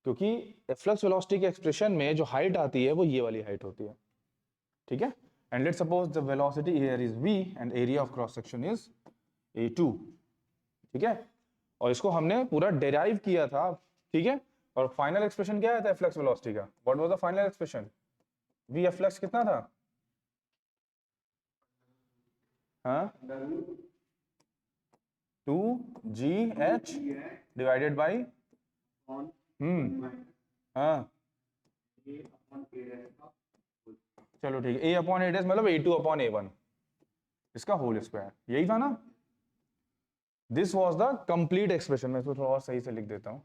S1: क्योंकि फ्लक्स वेलोसिटी के एक्सप्रेशन में जो हाइट आती है वो ये वाली हाइट होती है, ठीक है। And let's suppose the velocity here is v and area of cross section is A2, ठीक है। और इसको हमने पूरा डेराइव किया था, ठीक है। और फाइनल एक्सप्रेशन क्या आया था फ्लक्स वेलोसिटी का? What was the final expression? V F flux कितना था? हाँ, 2GH डिवाइडेड बाई हाँ चलो ठीक है, A/A मतलब A2/A1 इसका होल स्क्वायर, यही था ना। This was the complete expression. मैं इसको थोड़ा और सही से लिख देता हूं।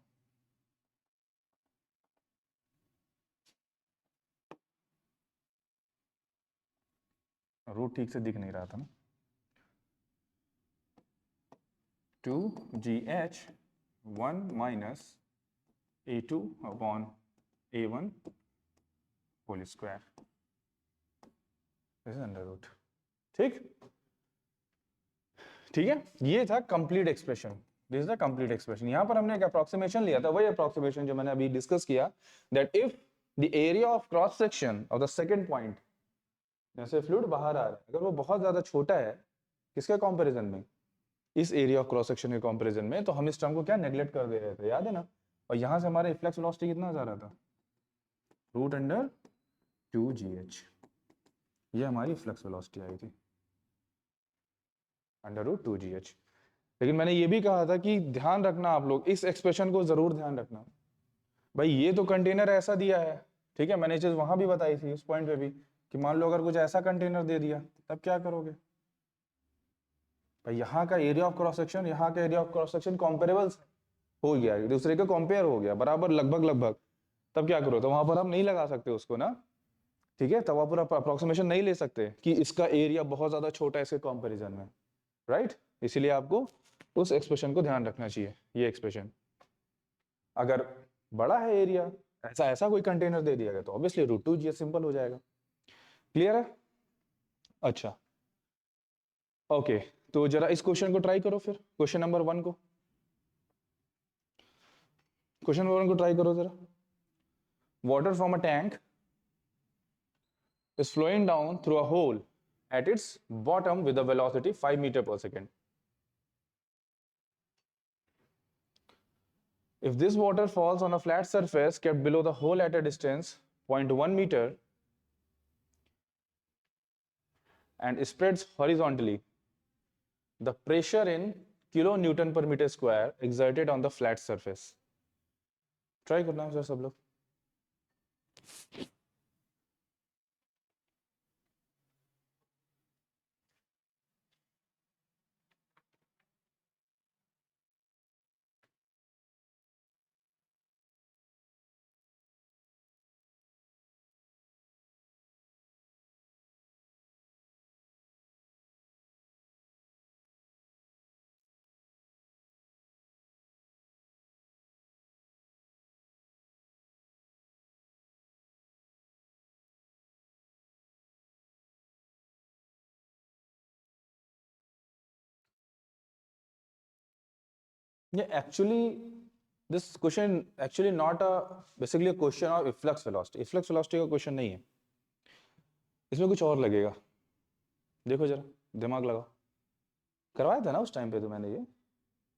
S1: रूट ठीक से दिख नहीं रहा था ना। 2GH 1 minus A2/A1 whole square, this is under root. ठीक ठीक है, ये था complete expression. This is the complete expression. यहां पर हमने एक अप्रोक्सीमेशन लिया था, वही अप्रोक्सीमेशन जो मैंने अभी डिस्कस किया, that if the area of cross section of the second point, जैसे फ्लूइड बाहर आ रहा है, अगर वो बहुत ज्यादा छोटा है, किसके कंपैरिजन में? इस एरिया ऑफ क्रॉस सेक्शन के कंपैरिजन में, तो हम इस टर्म को क्या नेग्लेक्ट कर दे रहे थे, याद है ना। और यहां से हमारा रिफ्लेक्स वेलोसिटी कितना जा रहा था? रूट अंडर 2GH, ये हमारी फ्लक्स वेलोसिटी आई थी, अंडर रूट 2GH। लेकिन मैंने ये भी कहा था कि ध्यान रखना आप लोग, इस एक्सप्रेशन को जरूर ध्यान रखना। भाई ये तो कंटेनर ऐसा दिया है, ठीक है, मैंने चीज वहां भी बताई थी उस पॉइंट पे भी, कि मान लो अगर कुछ ऐसा कंटेनर दे दिया, तब क्या करोगे? भाई यहाँ का एरिया ऑफ क्रॉस सेक्शन, यहाँ का एरिया ऑफ क्रॉस सेक्शन कॉम्पेरेबल हो गया, एक दूसरे का कंपेयर हो गया, बराबर, लगभग लगभग, तब क्या करो? तो वहां पर हम नहीं लगा सकते उसको ना, ठीक है, तब आप पूरा अप्रोक्सीमेशन नहीं ले सकते कि इसका एरिया बहुत ज्यादा छोटा है इसके कंपैरिजन में, राइट। इसीलिए आपको उस एक्सप्रेशन को ध्यान रखना चाहिए। ये एक्सप्रेशन अगर बड़ा है एरिया, ऐसा ऐसा कोई कंटेनर दे दिया गया, तो ऑब्वियसली रूट 2G सिंपल हो जाएगा। क्लियर है? अच्छा, ओके, तो जरा इस क्वेश्चन को ट्राई करो फिर, क्वेश्चन नंबर 1 को, क्वेश्चन नंबर 1 को ट्राई करो जरा। Water from a tank is flowing down through a hole at its bottom with a velocity 5 meter per second. If this water falls on a flat surface kept below the hole at a distance 0.1 meter and spreads horizontally, the pressure in kilonewton per meter square exerted on the flat surface. Try करना sir सब लोग। Yeah, actually, this question actually not a basically a question of efflux velocity. Efflux velocity का question नहीं है, इसमें कुछ और लगेगा। देखो जरा, दिमाग लगाओ। करवाया था ना उस टाइम पे तो मैंने ये,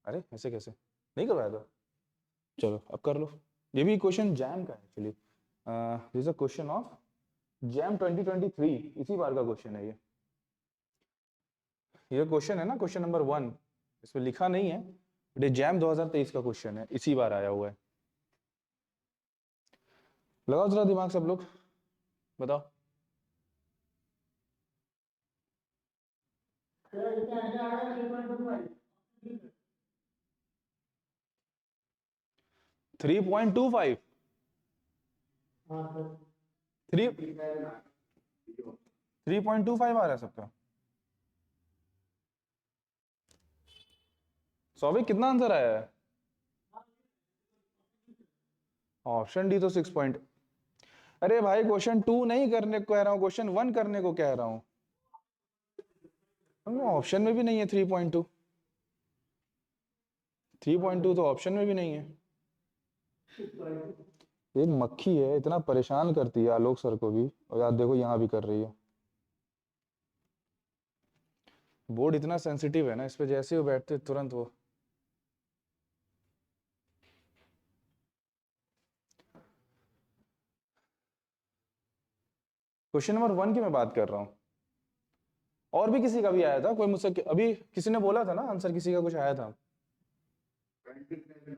S1: अरे ऐसे कैसे नहीं करवाया था? चलो अब कर लो। ये भी क्वेश्चन जैम का है actually, this is a question of jam 2023, इसी बार का क्वेश्चन है ये क्वेश्चन है ना, क्वेश्चन नंबर 1, इसमें लिखा नहीं है, ये जैम 2023 का क्वेश्चन है, इसी बार आया हुआ है। लगाओ जरा दिमाग सब लोग, बताओ। थ्री 3.25 3.25 आ रहा है सबका। सौविक कितना आंसर आया है? ऑप्शन डी तो 6 पॉइंट। अरे भाई क्वेश्चन 2 नहीं करने को कह रहा हूँ, क्वेश्चन 1 करने को कह रहा हूँ। ऑप्शन में भी नहीं है 3.2, 3.2 तो ऑप्शन में भी नहीं है। एक मक्खी है, इतना परेशान करती है आलोक सर को भी, और यार देखो यहाँ भी कर रही है। बोर्ड इतना सेंसिटिव है ना, इस पे जैसे वो बैठते तुरंत वो क्वेश्चन नंबर 1 की मैं बात कर रहा हूं। और भी किसी का भी आया था, कोई मुझसे अभी किसी ने बोला था ना आंसर, किसी का कुछ आया था।
S2: 27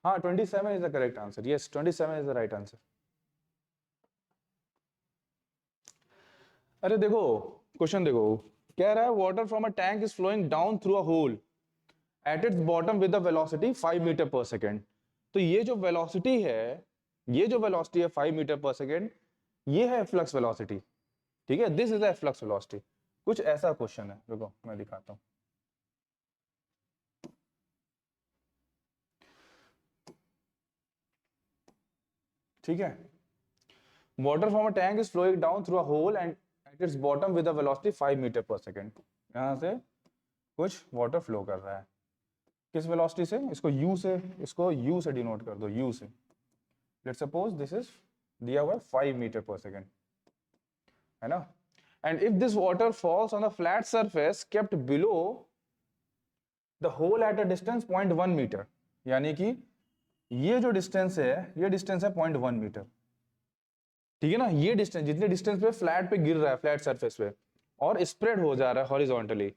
S1: हाँ 27 is the correct answer, yes 27 is the right answer. अरे देखो क्वेश्चन देखो, कह रहा है water from a tank is flowing down through a hole at its bottom with the velocity 5 metre per second. तो ये जो वेलोसिटी है, ये जो वेलोसिटी है 5 मीटर पर सेकेंड, ये है फ्लक्स वेलोसिटी। ठीक है, this is the flux velocity. कुछ ऐसा क्वेश्चन है, देखो मैं दिखाता हूं। ठीक है, water from a tank is flowing down through a hole and at its bottom with a velocity 5 metre per second. यहां से कुछ वाटर फ्लो कर रहा है, किस वेलोसिटी से, इसको u से, इसको u से डिनोट कर दो, u से। लेट्स सपोज दिस इज दिया हुआ है 5 मीटर पर सेकेंड, है ना। And if this water falls on the flat surface kept below the hole at a distance 0.1 metre, यानी कि ये जो डिस्टेंस है, ये डिस्टेंस है 0.1 मीटर। ठीक है ना, ये डिस्टेंस, जितने डिस्टेंस पे फ्लैट पे गिर रहा है, फ्लैट सरफेस पे, और स्प्रेड हो जा रहा है horizontally,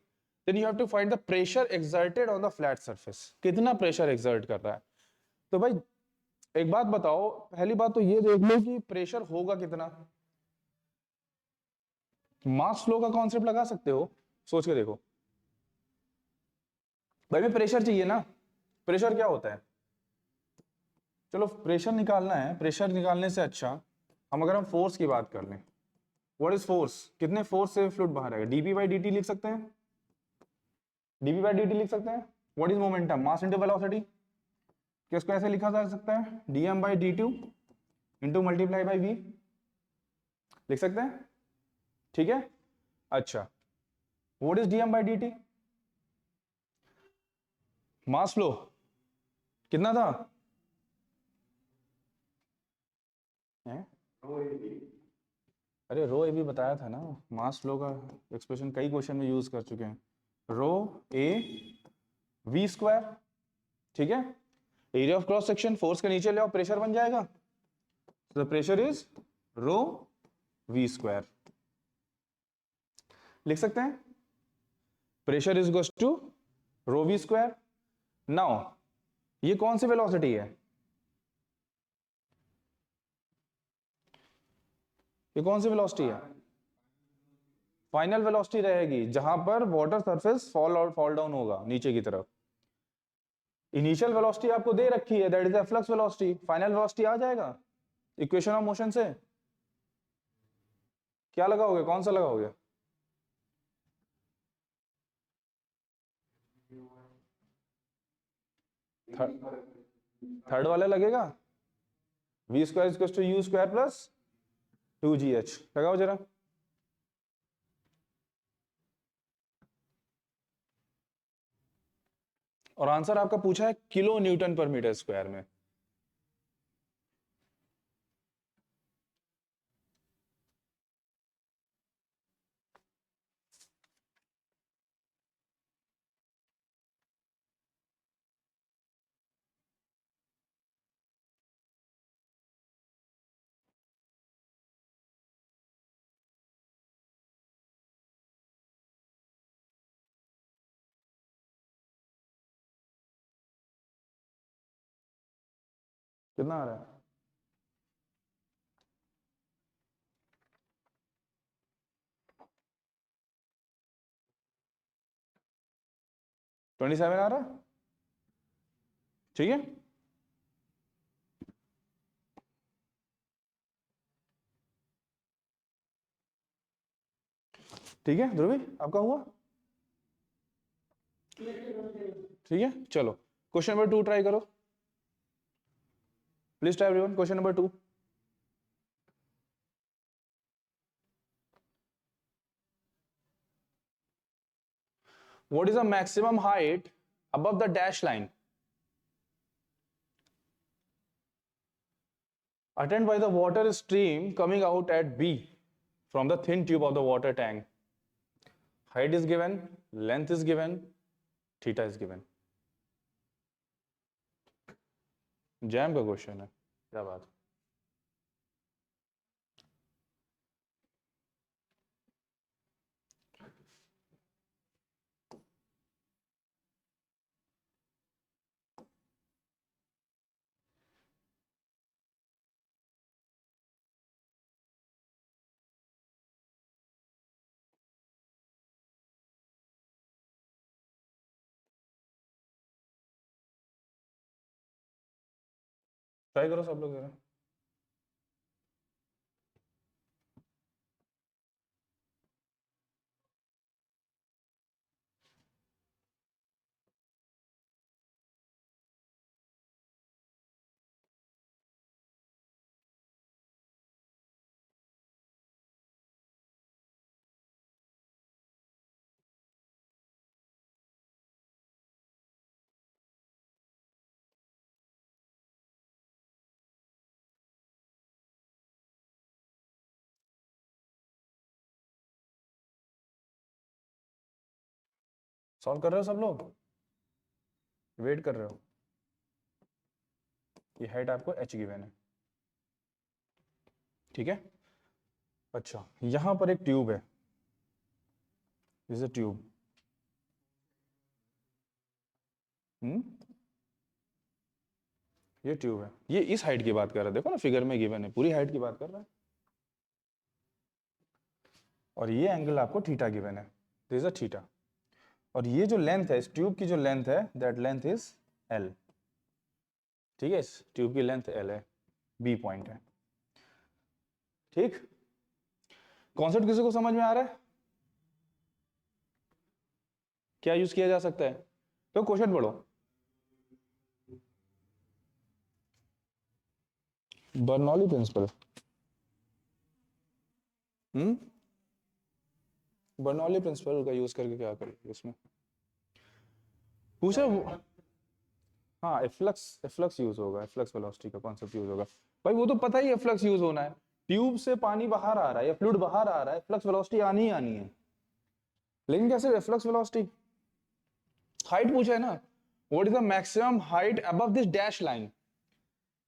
S1: then you have to find the pressure exerted on the flat surface. कितना प्रेशर एक्सर्ट कर रहा है। तो भाई एक बात बताओ, पहली बात तो ये देख लो कि प्रेशर होगा कितना। मास फ्लो का कॉन्सेप्ट लगा सकते हो, सोच के देखो। भाई में प्रेशर चाहिए ना, प्रेशर क्या होता है, चलो प्रेशर निकालना है, प्रेशर निकालने से अच्छा हम अगर हम फोर्स की बात कर लें, व्हाट इज फोर्स, कितने फोर्स से फ्लूइड बाहर आएगा, डीपी बाई डी टी लिख सकते हैं, डीपी बाई डी टी लिख सकते हैं। What is momentum, mass into velocity, किसको ऐसे लिखा जा सकता है, DM by D T into multiply by V, लिख सकते हैं। ठीक है, अच्छा what is DM by D T, mass flow कितना था है? अरे रो ए भी बताया था ना, मास फ्लो का एक्सप्रेशन कई क्वेश्चन में यूज कर चुके हैं, रो ए वी स्क्वायर। ठीक है, area of cross section, force के नीचे ले आओ, प्रेशर बन जाएगा, the pressure is rho V square, लिख सकते हैं। Pressure is equals to rho V square. Now ये कौन सी वेलोसिटी है, ये कौन सी वेलोसिटी है, फाइनल वेलोसिटी रहेगी जहां पर वाटर सरफेस फॉल डाउन होगा नीचे की तरफ। इनिशियल वेलोसिटी आपको दे रखी है, that is the flux velocity, final velocity आ जाएगा इक्वेशन ऑफ मोशन से। क्या लगाओगे, कौन सा लगाओगे, थर्ड वाला लगेगा, V square equals to U square plus 2gh, लगाओ जरा। और आंसर आपका पूछा है kilo newton per metre square में। कितना आ रहा है, 27 आ रहा है। ठीक है, ठीक है ध्रुवी, आपका हुआ। ठीक है, चलो क्वेश्चन नंबर 2 ट्राई करो, please try everyone, question number 2। What is the maximum height above the dash line attained by the water stream coming out at B from the thin tube of the water tank? Height is given, length is given, theta is given. Jam का question है, क्या बात। Try करो सब लोग जरा। Solve कर रहे हो सब लोग, वेट कर रहे हो? ये हाइट आपको h गिवन है, ठीक है। अच्छा, यहां पर एक ट्यूब है, दिस इज अ ट्यूब। ये ट्यूब है, ये इस हाइट की बात कर रहा है, देखो ना फिगर में गिवन है, पूरी हाइट की बात कर रहा है। और ये एंगल आपको थीटा गिवन है, दिस इज अ थीटा। और ये जो लेंथ है, इस ट्यूब की जो लेंथ है, दैट लेंथ इज L, ठीक है। इस ट्यूब की लेंथ L है, B पॉइंट है, ठीक। कॉन्सेप्ट किसी को समझ में आ रहा है? क्या यूज किया जा सकता है? तो क्वेश्चन पढ़ो। बर्नौली प्रिंसिपल, बर्नौली प्रिंसिपल का यूज करके क्या करेंगे इसमें पूछा हाँ, एफ्लक्स यूज होगा, एफ्लक्स वेलोसिटी का कॉन्सेप्ट यूज होगा। भाई वो तो पता ही एफ्लक्स यूज होना है, ट्यूब से पानी बाहर आ रहा है या फ्लूइड बाहर आ रहा है, फ्लक्स वेलोसिटी आनी ही आनी है। लेकिन कैसे एफ्लक्स वेलोसिटी? हाइट पूछा है ना, what is the maximum height above this dash line,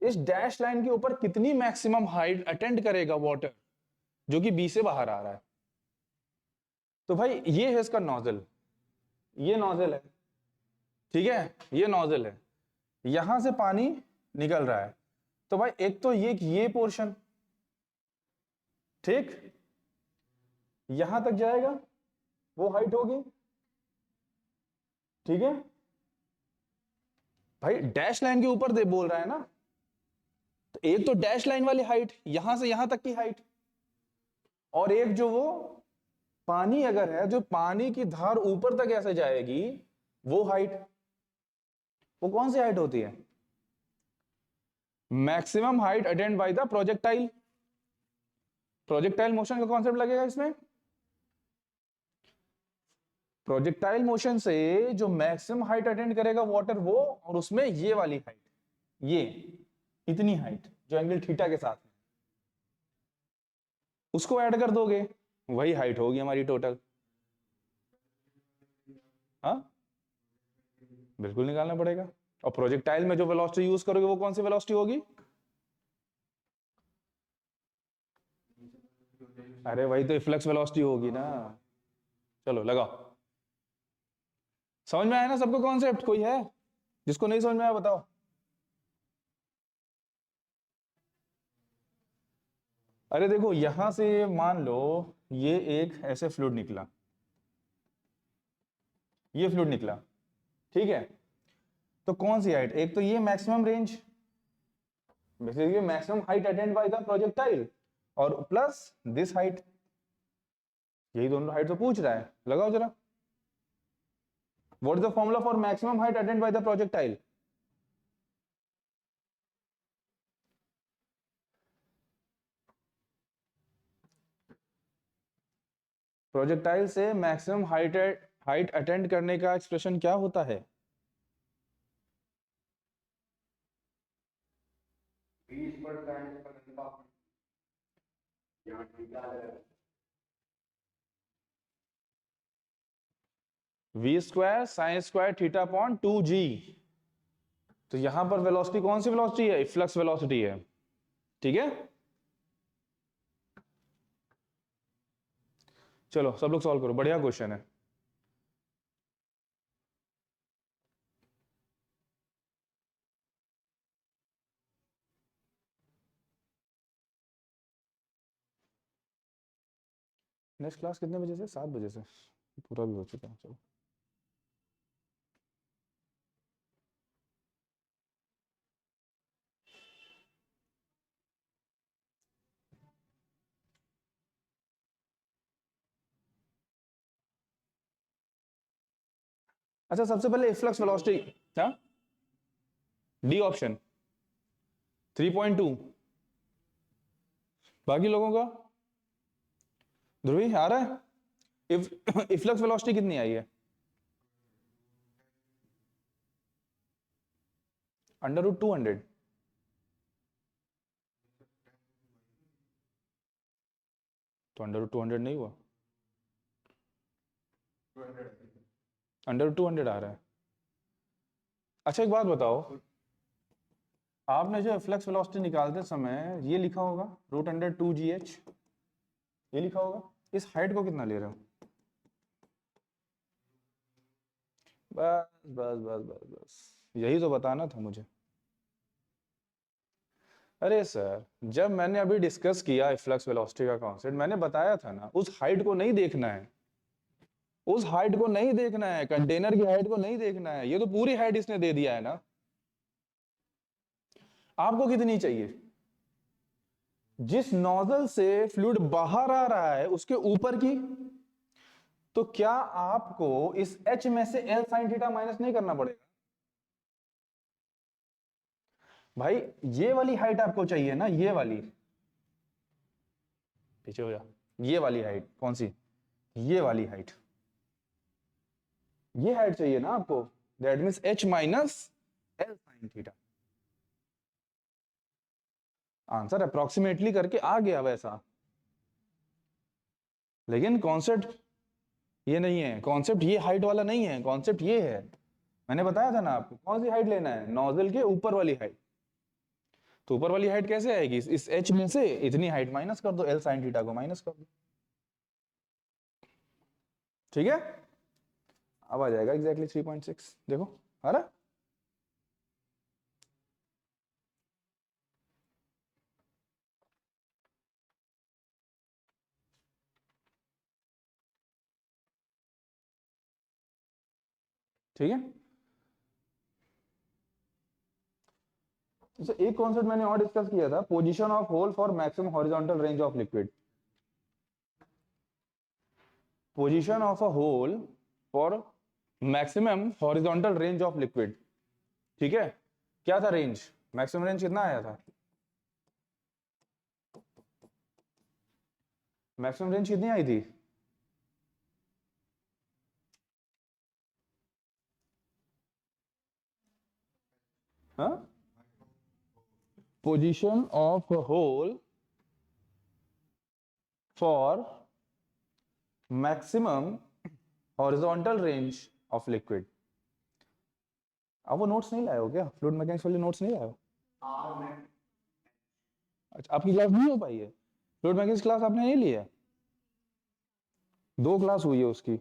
S1: इस डैश लाइन के ऊपर कितनी मैक्सिमम हाइट अटेंड करेगा वाटर जो कि बी से बाहर आ रहा है। तो भाई ये है इसका नोजल, ये नोजल है, ठीक है, ये नोजल है, यहां से पानी निकल रहा है। तो भाई एक तो ये पोर्शन, ठीक, यहां तक जाएगा, वो हाइट होगी, ठीक है। भाई डैश लाइन के ऊपर दे बोल रहा है ना, तो एक तो डैश लाइन वाली हाइट, यहां से यहां तक की हाइट, और एक जो वो पानी अगर है, जो पानी की धार ऊपर तक ऐसे जाएगी, वो हाइट, वो कौन सी हाइट होती है? Maximum height attained by the projectile, projectile motion का कॉन्सेप्ट लगेगा इसमें। प्रोजेक्टाइल मोशन से जो मैक्सिमम हाइट अटेंड करेगा वाटर, वो, और उसमें ये वाली हाइट, ये इतनी हाइट जो एंगल थीटा के साथ है, उसको ऐड कर दोगे, वही हाइट होगी हमारी टोटल। हाँ, बिल्कुल निकालना पड़ेगा। और प्रोजेक्टाइल में जो वेलोसिटी यूज करोगे वो कौन सी वेलोसिटी होगी? अरे वही तो इफ्लक्स वेलोसिटी होगी ना। चलो लगाओ। समझ में आया ना सबको कॉन्सेप्ट? कोई है जिसको नहीं समझ में आया बताओ। अरे देखो, यहां से मान लो ये एक ऐसे फ्लूइड निकला, ये फ्लूइड निकला, ठीक है। तो कौन सी हाइट? एक तो ये maximum range, basically maximum height attained by the projectile, और प्लस दिस हाइट, यही दोनों हाइट तो पूछ रहा है, लगाओ जरा। What is the formula for maximum height attained by the projectile? Projectile से मैक्सिमम हाइट अटेंड करने का एक्सप्रेशन क्या होता है? V square sine square theta upon 2g। तो यहां पर वेलोसिटी कौन सी वेलोसिटी है? फ्लक्स वेलोसिटी है, ठीक है। चलो सब लोग सॉल्व करो, बढ़िया क्वेश्चन है। नेक्स्ट क्लास कितने बजे से? 7 बजे से, पूरा भी हो चुका है, चलो। अच्छा सबसे पहले इफ्लक्स वेलोसिटी, हाँ डी ऑप्शन 3.2। बाकी लोगों का ध्रुवी आ रहा है? इफ्लक्स वेलोसिटी कितनी आई है? √200। तो √200 नहीं हुआ, √200 आ रहा है। अच्छा एक बात बताओ, आपने जो फ्लक्स वेलोसिटी निकालते समय ये लिखा होगा √2gh, ये लिखा होगा। इस हाइट को कितना ले रहे हो? बस बस बस बस बस, यही तो बताना था मुझे। अरे सर, जब मैंने अभी डिस्कस किया फ्लक्स वेलोसिटी का कॉन्सेप्ट, मैंने बताया था ना, उस हाइट को नहीं देखना है, उस हाइट को नहीं देखना है, कंटेनर की हाइट को नहीं देखना है। ये तो पूरी हाइट इसने दे दिया है ना। आपको कितनी चाहिए? जिस नोजल से फ्लूइड बाहर आ रहा है उसके ऊपर की। तो क्या आपको इस H में से L sin थीटा माइनस नहीं करना पड़ेगा? भाई ये वाली हाइट आपको चाहिए ना, ये वाली, पीछे हो जा, ये वाली हाइट कौन सी? ये वाली हाइट, ये हाइट चाहिए ना आपको। That means H minus L sin theta. Answer approximately करके आ गया वैसा, लेकिन कॉन्सेप्ट ये नहीं है, कॉन्सेप्ट ये हाइट वाला नहीं है, कॉन्सेप्ट ये है। मैंने बताया था ना आपको कौन सी हाइट लेना है, नोजल के ऊपर वाली हाइट। तो ऊपर वाली हाइट कैसे आएगी? इस H में से इतनी हाइट माइनस कर दो, L sin थीटा को माइनस कर दो, ठीक है। अब आ जाएगा एग्जैक्टली 3.6। देखो आ रहा। ठीक है। तो एक कॉन्सेप्ट मैंने और डिस्कस किया था, position of hole for maximum horizontal range of liquid. Position of a hole for maximum horizontal range of liquid, ठीक है। क्या था रेंज? मैक्सिमम रेंज कितना आया था? मैक्सिमम रेंज कितनी आई थी? हाँ, position of hole for maximum horizontal range of liquid. आप वो नोट्स नहीं लाए हो क्या? फ्लूइड मैकेनिक्स वाले नोट्स नहीं लाए हो? अच्छा, आपकी क्लास नहीं हो पाई है? फ्लूइड मैकेनिक्स क्लास आपने नहीं ली है? 2 क्लास हुई है उसकी।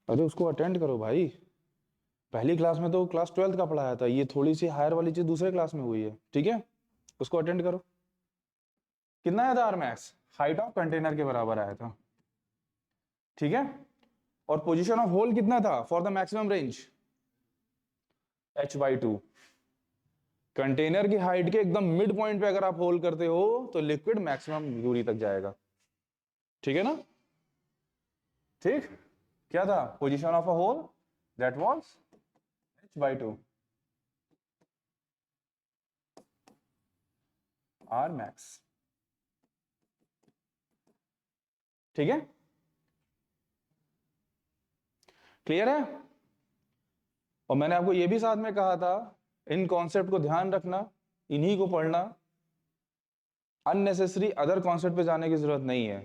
S1: अरे उसको अटेंड करो भाई। पहली क्लास में तो क्लास 12th का पढ़ाया था, ये थोड़ी सी हायर वाली चीज दूसरे क्लास में हुई है, ठीक है। उसको अटेंड करो। कितना आया था R max? Height of container के बराबर आया था, ठीक है। और पोजीशन ऑफ होल कितना था for the maximum range? h/2। Container की हाइट के एकदम मिड पॉइंट पे अगर आप होल करते हो तो लिक्विड मैक्सिमम दूरी तक जाएगा, ठीक है ना। ठीक, क्या था position of a hole? That was h/2 R max, ठीक है। क्लियर है? और मैंने आपको यह भी साथ में कहा था, इन कॉन्सेप्ट को ध्यान रखना, इन्हीं को पढ़ना, अननेसेसरी अदर कॉन्सेप्ट पे जाने की जरूरत नहीं है,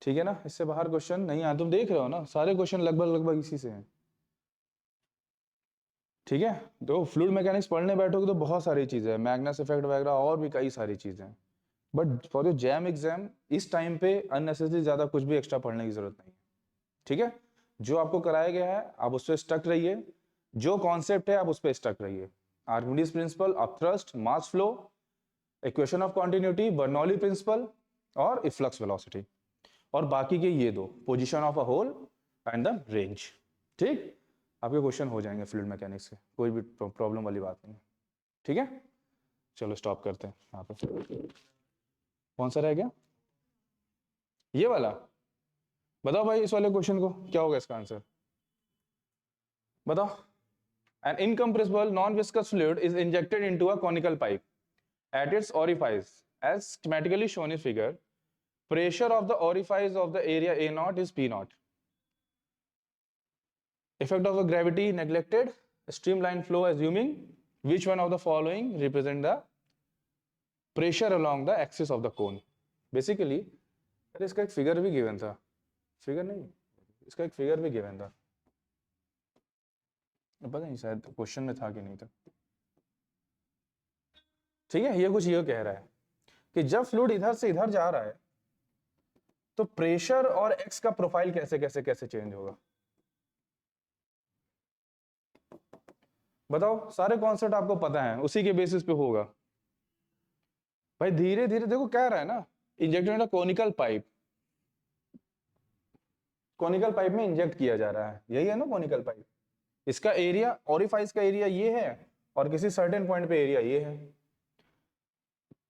S1: ठीक है ना। इससे बाहर क्वेश्चन नहीं आया, तुम देख रहे हो ना सारे क्वेश्चन लगभग लगभग इसी से हैं, ठीक है। तो फ्लूइड मैकेनिक्स पढ़ने बैठोगे तो बहुत सारी चीजें हैं, मैग्नस इफेक्ट वगैरह और भी कई सारी चीजें हैं। But for your jam exam इस टाइम पे अननेसेसरी ज्यादा कुछ भी एक्स्ट्रा पढ़ने की जरूरत नहीं है, ठीक है। जो आपको कराया गया है आप उस पर स्टक रहिए, जो कॉन्सेप्ट है आप उस पर स्टक रहिए। Archimedes principle of thrust, mass flow, equation of continuity, Bernoulli principle और इफ्लक्स वेलोसिटी, और बाकी के ये दो, position of a hole and the range, ठीक। आपके क्वेश्चन हो जाएंगे फ्लूइड मैकेनिक्स के, कोई भी प्रॉब्लम वाली बात नहीं, ठीक है। चलो स्टॉप करते हैं यहाँ पे। कौन सा रह गया? ये वाला। बताओ भाई इस वाले क्वेश्चन को क्या होगा इसका आंसर? बताओ, an incompressible non-viscous fluid is injected into a conical pipe at its orifice as schematically shown in figure. Pressure of the orifice of the area A naught is P naught. Effect of the gravity neglected. Streamline flow assuming which one of the following represent the pressure along the axis of the cone. Basically, अरे इसका एक figure भी given था, figure नहीं, इसका एक figure भी given था, पता नहीं शायद क्वेश्चन में था कि नहीं था। ठीक है, ये कुछ ये कह रहा है कि जब फ्लूइड इधर से इधर जा रहा है तो प्रेशर और एक्स का प्रोफाइल कैसे कैसे कैसे चेंज होगा। बताओ, सारे कॉन्सेप्ट आपको पता है, उसी के बेसिस पे होगा भाई। धीरे धीरे देखो कह रहा है ना, injected conical pipe, conical pipe में इंजेक्ट किया जा रहा है, यही है ना कोनिकल पाइप। इसका एरिया, ओरिफाइस का एरिया ये है और किसी सर्टेन पॉइंट पे एरिया ये है।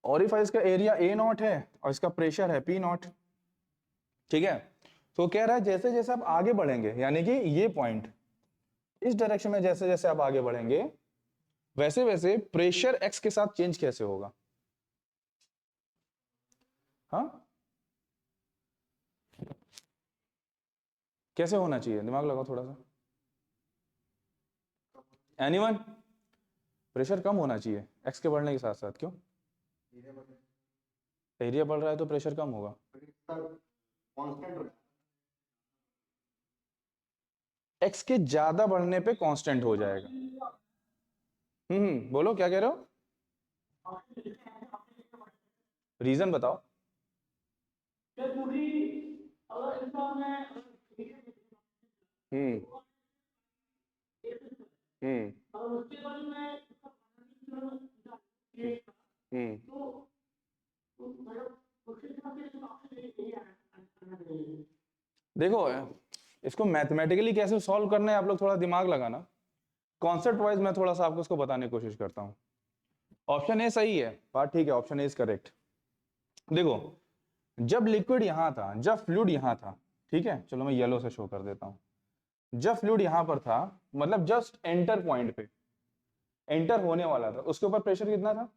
S1: ओरिफाइस का एरिया ए नॉट है और इसका प्रेशर है पी नॉट। ठीक है, तो कह रहा है जैसे जैसे आप आगे बढ़ेंगे, यानी कि ये पॉइंट इस डायरेक्शन में जैसे जैसे आप आगे बढ़ेंगे वैसे वैसे प्रेशर एक्स के साथ चेंज कैसे होगा। हाँ, कैसे होना चाहिए, दिमाग लगाओ थोड़ा सा। एनीवन? प्रेशर कम होना चाहिए एक्स के बढ़ने के साथ साथ, क्यों? एरिया बढ़ रहा है तो प्रेशर कम होगा। एक्स के ज्यादा बढ़ने पे कांस्टेंट हो जाएगा। बोलो क्या कह रहे हो, रीजन बताओ। देखो, इसको मैथमेटिकली कैसे सॉल्व करना है आप लोग थोड़ा दिमाग लगाना। कॉन्सेप्ट वाइज मैं थोड़ा सा आपको इसको बताने की कोशिश करता हूँ। ऑप्शन ए सही है, बात ठीक है, ऑप्शन ए इज करेक्ट। देखो, जब लिक्विड यहां था, जब फ्लूइड यहां था, ठीक है, चलो मैं येलो से शो कर देता हूं। जब फ्लूइड यहां पर था, मतलब जस्ट एंटर पॉइंट पे एंटर होने वाला था, उसके ऊपर प्रेशर कितना था?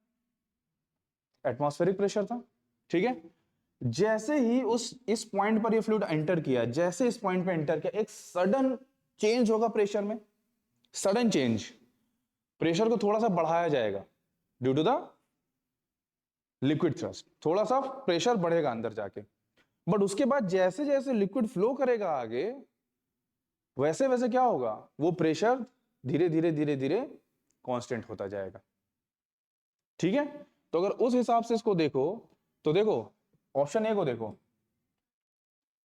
S1: एटमॉस्फेरिक प्रेशर था। ठीक है, जैसे ही इस पॉइंट पर ये फ्लूइड एंटर किया, जैसे इस पॉइंट पे एंटर किया, एक सडन चेंज होगा प्रेशर में, सडन चेंज, प्रेशर को थोड़ा सा बढ़ाया जाएगा due to the liquid thrust, थोड़ा सा प्रेशर बढ़ेगा अंदर जाके। बट उसके बाद जैसे जैसे लिक्विड फ्लो करेगा आगे, वैसे वैसे क्या होगा, वो प्रेशर धीरे धीरे धीरे धीरे कांस्टेंट होता जाएगा। ठीक है, तो अगर उस हिसाब से इसको देखो तो देखो ऑप्शन ए को देखो,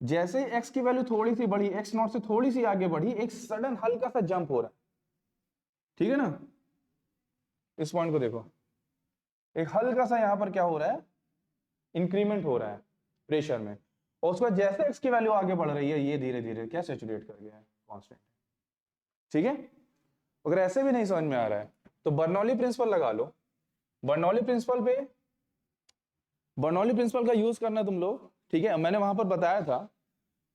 S1: जैसे एक्स की वैल्यू थोड़ी सी बढ़ी, एक्स नॉट से थोड़ी सी आगे बढ़ी, एक सडन हल्का सा जंप हो रहा है। ठीक है ना, इस पॉइंट को देखो, एक हल्का सा यहां पर क्या हो रहा है, इंक्रीमेंट हो रहा है प्रेशर में, और उसके बाद जैसे एक्स की वैल्यू आगे बढ़ रही है, ये धीरे धीरे क्या सैचुरेट कर गया है, कांस्टेंट। ठीक है, अगर ऐसे भी नहीं समझ में आ रहा है तो बर्नौली प्रिंसिपल लगा लो। बर्नौली प्रिंसिपल का यूज करना तुम लोग। ठीक है, मैंने वहां पर बताया था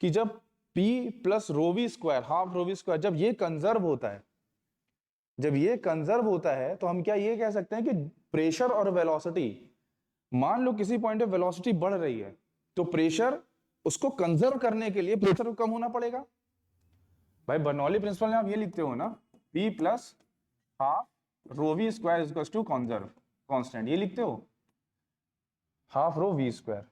S1: कि जब P plus rho V square, half rho V square, जब ये कंजर्व होता है, जब ये कंजर्व होता है तो हम क्या ये कह सकते हैं कि प्रेशर और वेलोसिटी, मान लो किसी पॉइंट पे वेलोसिटी बढ़ रही है तो प्रेशर, उसको कंजर्व करने के लिए प्रेशर को कम होना पड़ेगा। भाई बर्नौली प्रिंसिपल में आप ये लिखते हो ना, P plus half rho V square is equal to conserve constant, ये लिखते हो, half rho V square.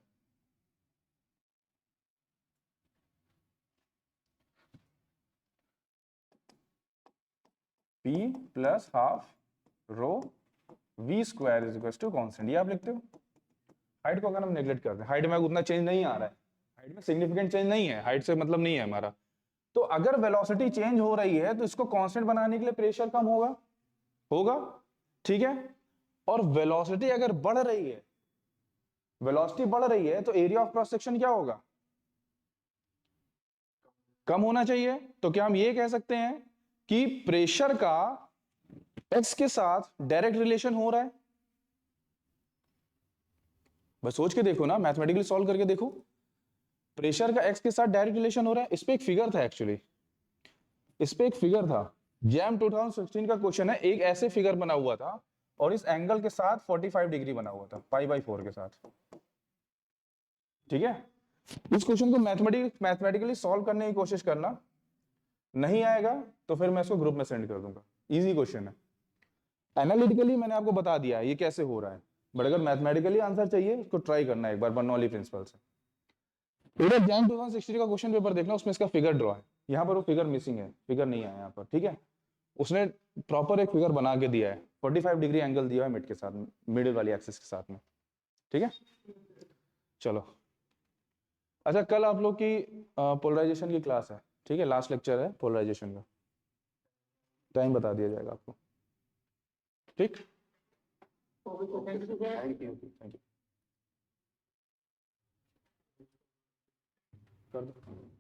S1: P plus half rho V square is equal to constant, ये आप लिखते हो। हाइट को अगर हम नेग्लेक्ट करते हैं, हाइट में उतना चेंज नहीं आ रहा है, हाइट में सिग्निफिकेंट चेंज नहीं है, हाइट से मतलब नहीं है हमारा, तो अगर वेलोसिटी चेंज हो रही है तो इसको कांस्टेंट बनाने के लिए प्रेशर कम होगा। ठीक है, और वेलोसिटी अगर बढ़ रही है, वेलोसिटी बढ़ रही है तो एरिया ऑफ क्रॉस सेक्शन क्या होगा, कम होना चाहिए। तो क्या हम ये कह सकते हैं कि प्रेशर का एक्स के साथ डायरेक्ट रिलेशन हो रहा है? बस सोच के देखो ना, मैथमेटिकली सॉल्व करके देखो, प्रेशर का एक्स के साथ डायरेक्ट रिलेशन हो रहा है। इस पे एक फिगर था एक्चुअली, इस पे एक फिगर था, जैम 2016 का क्वेश्चन है, एक ऐसे फिगर बना हुआ था और इस एंगल के साथ 45 डिग्री बना हुआ था π/4 के साथ। ठीक है, इस क्वेश्चन को मैथमेटिकली सॉल्व करने की कोशिश करना, नहीं आएगा तो फिर मैं इसको ग्रुप में सेंड कर दूंगा। इजी क्वेश्चन है, एनालिटिकली मैंने आपको बता दिया है ये कैसे हो रहा है, बट अगर मैथमेटिकली आंसर चाहिए इसको ट्राई करना है एक बार बर्नौली प्रिंसिपल से। इधर जैम 2016 का क्वेश्चन पेपर देखना, उसमें इसका फिगर ड्रॉ है, यहाँ पर वो फिगर मिसिंग है, फिगर नहीं है यहाँ पर। ठीक है, उसने प्रॉपर एक फिगर बना के दिया है, 45 डिग्री एंगल दिया है मिड के साथ, मिडिल वाली एक्सिस के साथ में। ठीक है, चलो। अच्छा, कल आप लोग की पोलराइजेशन की क्लास है, ठीक है, लास्ट लेक्चर है पोलराइजेशन का, टाइम बता दिया जाएगा आपको। ठीक, थैंक यू कर दो।